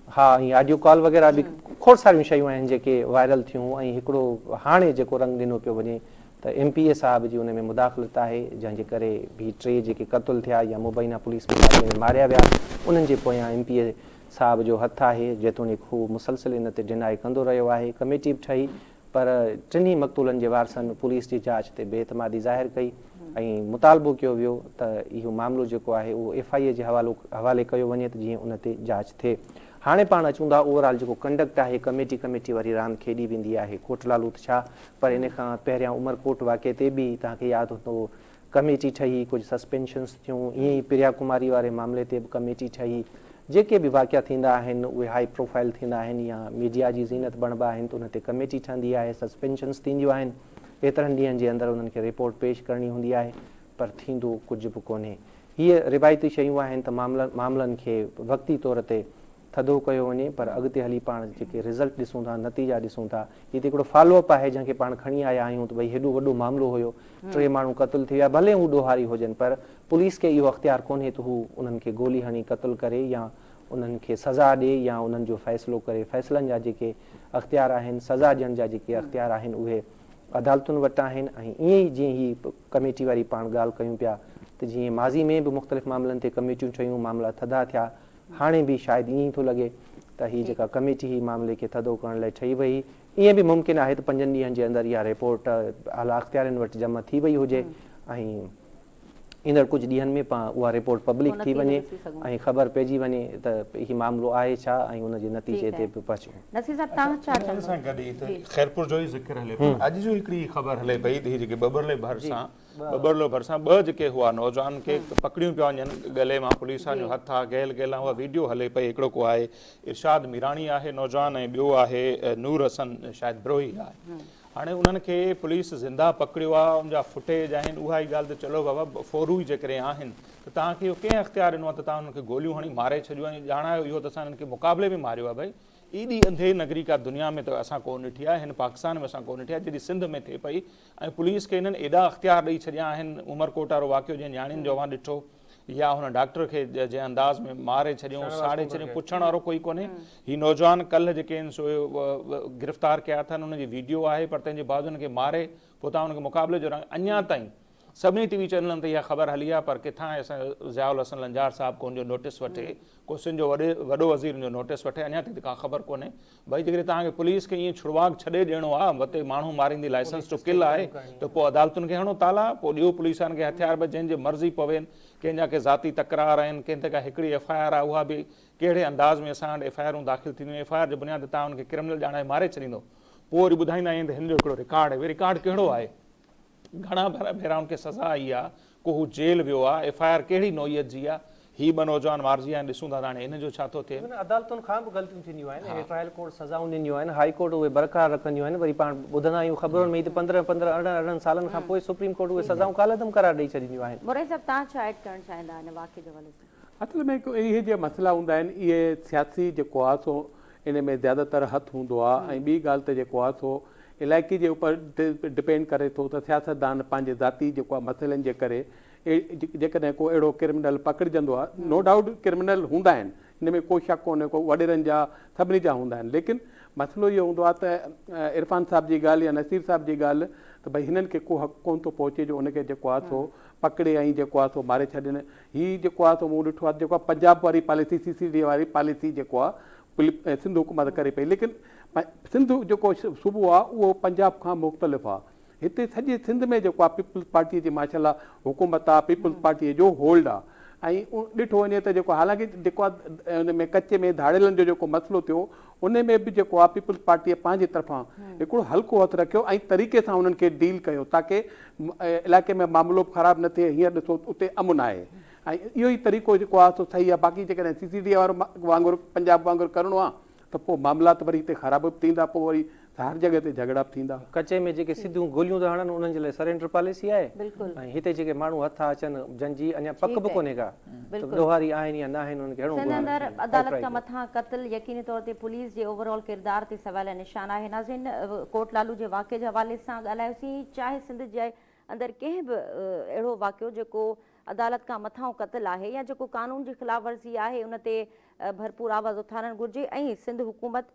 हा, ऐं ऑडियो कॉल वग़ैरह बि खोड़ सारियूं शयूं आहिनि जेके वायरल थियूं ऐं हिकिड़ो हाणे जेको रंग ॾिनो पियो वञे त MP साहब जी उन में मुदाख़लत आहे, जंहिंजे करे बि 3 जेके क़तल थिया या मुबैना पुलिस मुक़ाबले में मारिया विया उन्हनि जे पोयां MP साहब जो हथु आहे, जेतोणीकि हू मुसलसिल इन ते डिनाई कंदो रहियो आहे। कमेटी बि ठही पर 3 मक़तूलनि जे वारसनि पुलिस जी जांच ते बेइतमादी ज़ाहिर कई ऐं मुतालबो कयो वियो त इहो मामिलो जेको आहे उहो FIA जे हवाले कयो वञे त जीअं उन ते जांच थिए। हाणे पाण अचूं था ओवरऑल जेको कंडक्ट आहे, कमेटी वरी रांदि खेॾी वेंदी आहे कोटलालू त छा, पर इन खां पहिरियां उमरकोट वाक़े ते बि तव्हांखे यादि हूंदो कमेटी ठही, कुझु सस्पेंशन्स थियूं, ईअं ई प्रिया कुमारी वारे मामले ते बि कमेटी ठही। जेके बि वाक़िया थींदा आहिनि उहे हाई प्रोफाइल थींदा आहिनि या मीडिया जी ज़ीनत बणिबा आहिनि त उन ते कमेटी ठहंदी आहे, सस्पेंशन्स थींदियूं आहिनि, एतिरनि ॾींहंनि जे अंदरि उन्हनि खे रिपोर्ट पेश करणी हूंदी आहे, पर थींदो कुझु बि कोन्हे। हीअ रिवायती शयूं आहिनि त मामलनि खे वक़्ती तौर ते थधो कयो वञे, पर अॻिते हली पाण जेके रिज़ल्ट ॾिसूं था, नतीजा ॾिसूं था, हीअ त हिकिड़ो फॉलोअप आहे जंहिंखे पाण खणी आया आहियूं त भई हेॾो वॾो मामिलो हुयो, 3 माण्हू क़तलु थी विया, भले हू ॾोहारी हुजनि, पर पुलिस खे इहो अख़्तियार कोन्हे त हू उन्हनि खे गोली हणी क़तलु करे या उन्हनि खे सज़ा ॾिए या उन्हनि जो फ़ैसिलो करे। फ़ैसिलनि जा जेके अख़्तियार आहिनि, सज़ा ॾियण जा जेके अख़्तियार आहिनि उहे अदालतुनि वटि आहिनि। ऐं ईअं ई जीअं ही कमेटी वारी पाण ॻाल्हि कयूं पिया त जीअं माज़ी में बि मुख़्तलिफ़ मामलनि ते कमेटियूं ठहियूं, मामला थधा थिया, हाणे बि शायदि ईअं ई थो लॻे त हीअ जेका कमेटी ही मामले खे थधो करण लाइ ठही वई। ईअं बि मुमकिन आहे त 5 ॾींहंनि जे अंदरि इहा रिपोर्ट आला अख़्तियारनि वटि जमा थी वई हुजे ऐं ईंदड़ कुझु ॾींहंनि में उहा रिपोर्ट पब्लिक थी वञे ऐं ख़बर पइजी वञे त हीउ मामिलो आहे छा ऐं उनजे नतीजे ते बि पहुचूं। नसीर साहब तव्हां छा चवंदा? सां गॾु ई त ख़ैरपुर जो ई ज़िक्र हले पियो। अॼु जो हिकिड़ी ख़बर हले पई त हीअ जेके बबरले भरिसां 2 जेके हुआ नौजवान खे पकड़ियूं पिया वञनि, गले मां पुलिस जो हथु आहे, गहल उहा वीडियो हले पई। हिकिड़ो को आहे इरशाद मीराणी आहे नौजवान ऐं ॿियो आहे नूर हसन शायदि ब्रोही आहे। हाणे उन्हनि खे पुलिस ज़िंदा पकड़ियो आहे, उनजा फुटेज आहिनि, उहा ई ॻाल्हि त चलो बाबा फोरू ई जेकॾहिं आहिनि त तव्हांखे इहो कंहिं अख़्तियार ॾिनो आहे त तव्हां उन्हनि खे गोलियूं हणी मारे छॾियो ऐं ॼाणायो इहो त असां हिननि खे मुक़ाबले में मारियो आहे। भई एॾी अंधे नगरी का दुनिया में त असां कोन ॾिठी आहे, हिन पाकिस्तान में असां कोन ॾिठी आहे जॾहिं सिंध में थिए पई ऐं पुलिस खे हिननि एॾा अख़्तियार ॾेई छॾिया आहिनि। उमरकोट वारो वाक़ियो जीअं न्याणियुनि जो अवां ॾिठो या हुन डॉक्टर खे जंहिं अंदाज़ में मारे छॾियऊं, साड़े छॾियऊं, पुछण वारो कोई कोन्हे। हीउ नौजवान कल्ह जेके आहिनि सो गिरफ़्तार कया अथनि, उनजी वीडियो आहे, पर तंहिंजे बावजूद हुनखे मारे पोइ तव्हां हुनखे मुक़ाबले जो अञा ताईं सभिनी TV चैनलनि ते इहा ख़बर हली आहे, पर किथां असां ज़ियाउल हसन लंजार साहब को उनजो नोटिस वठे, को सिंध जो वॾो वज़ीर उनजो नोटिस वठे, अञा ताईं त का ख़बर कोन्हे। भई जेकॾहिं तव्हांखे पुलिस खे ईअं छुड़वाक छॾे ॾियणो आहे, वते माण्हू मारींदी लाइसेंस टू किल आहे त पोइ अदालतुनि खे हणो ताला, पोइ ॾियो पुलिस वारनि खे हथियार बि जंहिंजे मर्ज़ी पवेनि, कंहिंजा के ज़ाती तकरार आहिनि, कंहिं ते का हिकिड़ी FIR आहे उहा बि कहिड़े अंदाज़ में असां वटि FIR दाख़िल थींदियूं, FIR जे बुनियाद ते तव्हां हुनखे क्रिमिनल ॼाणे मारे छॾींदो, पोइ वरी ॿुधाईंदा आहिनि त हिन जो हिकिड़ो रिकॉर्ड आहे। रिकॉर्ड कहिड़ो आहे, घणा भेरा हुनखे सज़ा आई आहे, को हू जेल वियो आहे, FIR कहिड़ी नोयत जी आहे, ही 2 नौजवान मारिजी आहिनि, ॾिसूं था हाणे इन जो छा थो थिए। अदालतुनि खां बि ग़लतियूं थींदियूं आहिनि, ट्रायल कोर्ट सज़ाऊं ॾींदियूं आहिनि, हाई कोर्ट उहे बरक़रार रखंदियूं आहिनि, वरी पाण ॿुधंदा आहियूं ख़बरुनि में त 15-15 सालनि खां पोइ सुप्रीम कोर्ट उहे सज़ाऊं कालदम करार ॾेई छॾींदियूं आहिनि। मुरई साहब तव्हां छा ऐड करणु चाहींदा हिन वाक़े जे हवाले सां? असल में इहे जे मसइला हूंदा आहिनि इहे सियासी जेको आहे सो इन में ज़्यादातर हथु हूंदो आहे ऐं ॿी ॻाल्हि त जेको आहे सो इलाइक़े जे ऊपर डिपेंड करे थो त सियासतदान पंहिंजे ज़ाती जेको आहे मसइलनि जे करे जेकॾहिं को अहिड़ो क्रिमिनल पकड़िजंदो आहे नो डाउट क्रिमिनल हूंदा आहिनि हिन में को शक कोन्हे को वॾेरनि जा सभिनी जा हूंदा आहिनि लेकिन मसइलो इहो हूंदो आहे त इरफान साहिब जी ॻाल्हि या नसीर साहिब जी ॻाल्हि त भई हिननि खे को हक़ु कोन थो पहुचे जो उनखे जेको आहे सो पकड़े ऐं जेको आहे सो मारे छॾनि हीअ जेको आहे सो मूं ॾिठो आहे जेको आहे पंजाब वारी पॉलिसी CCD वारी पॉलिसी जेको आहे सिंध हुकूमत करे पई लेकिन सिंध जेको सूबो आहे उहो पंजाब खां मुख़्तलिफ़ आहे हिते सॼे सिंध में जेको आहे पीपल्स पार्टीअ जी माशाल्लाह हुकूमत आहे पीपल्स पार्टीअ जो होल्ड आहे ऐं ॾिठो वञे त जेको हालांकि जेको आहे उन में कचे में धाड़ेलनि जो जेको मसइलो थियो उन में बि जेको आहे पीपल्स पार्टीअ पंहिंजे तरफ़ां हिकिड़ो हल्को हथु रखियो ऐं तरीक़े सां उन्हनि खे डील कयो ताकी इलाइक़े में मामिलो ख़राबु न थिए हींअर ॾिसो उते अमुन आहे ऐं इहो ई तरीक़ो जेको आहे सो सही आहे बाक़ी जेकॾहिं CCD वारो वांगुरु पंजाब वांगुरु करिणो आहे त पोइ मामला त वरी हिते ख़राब बि थींदा पोइ वरी हर जॻह ते झगड़ा बि थींदा कचे में जेके सिधियूं गोलियूं था हणनि उन्हनि जे लाइ सरेंडर पॉलिसी आहे बिल्कुलु ऐं हिते जेके माण्हू हथ अचनि जंहिंजी अञा पक बि कोन्हे का ॾोहारी आहिनि या न आहिनि उन्हनि खे हणो सिंध अंदर अदालत का मथा कत्ल यकीनी तौर ते पुलिस जे ओवरऑल किरदार ते सवाल निशान आहे नाज़रीन कोट लालू जे वाक़े जे हवाले सां ॻाल्हायोसीं चाहे सिंध जे अंदर कंहिं बि अहिड़ो वाक़ियो जेको अदालत खां मथां क़त्ल आहे या जेको कानून जी ख़िलाफ़ वर्ज़ी आहे उन ते भरपूर आवाज़ उथारणु घुरिजे ऐं सिंध हुकूमत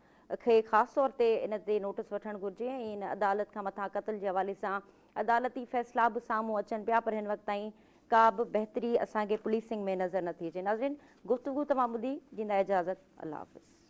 खे ख़ासि तौर ते इन ते नोटिस वठणु घुरिजे ऐं इन अदालत खां मथां क़त्ल जे हवाले सां अदालती फ़ैसिला बि साम्हूं अचनि पिया पर हिन वक़्त ताईं का बि बहितरी असांखे पुलिसिंग में नज़र नथी अचे नाज़रीन गुफ़्तगू तमामु ॿुधी ॾींदा इजाज़त अल्लाह हाफ़िज़।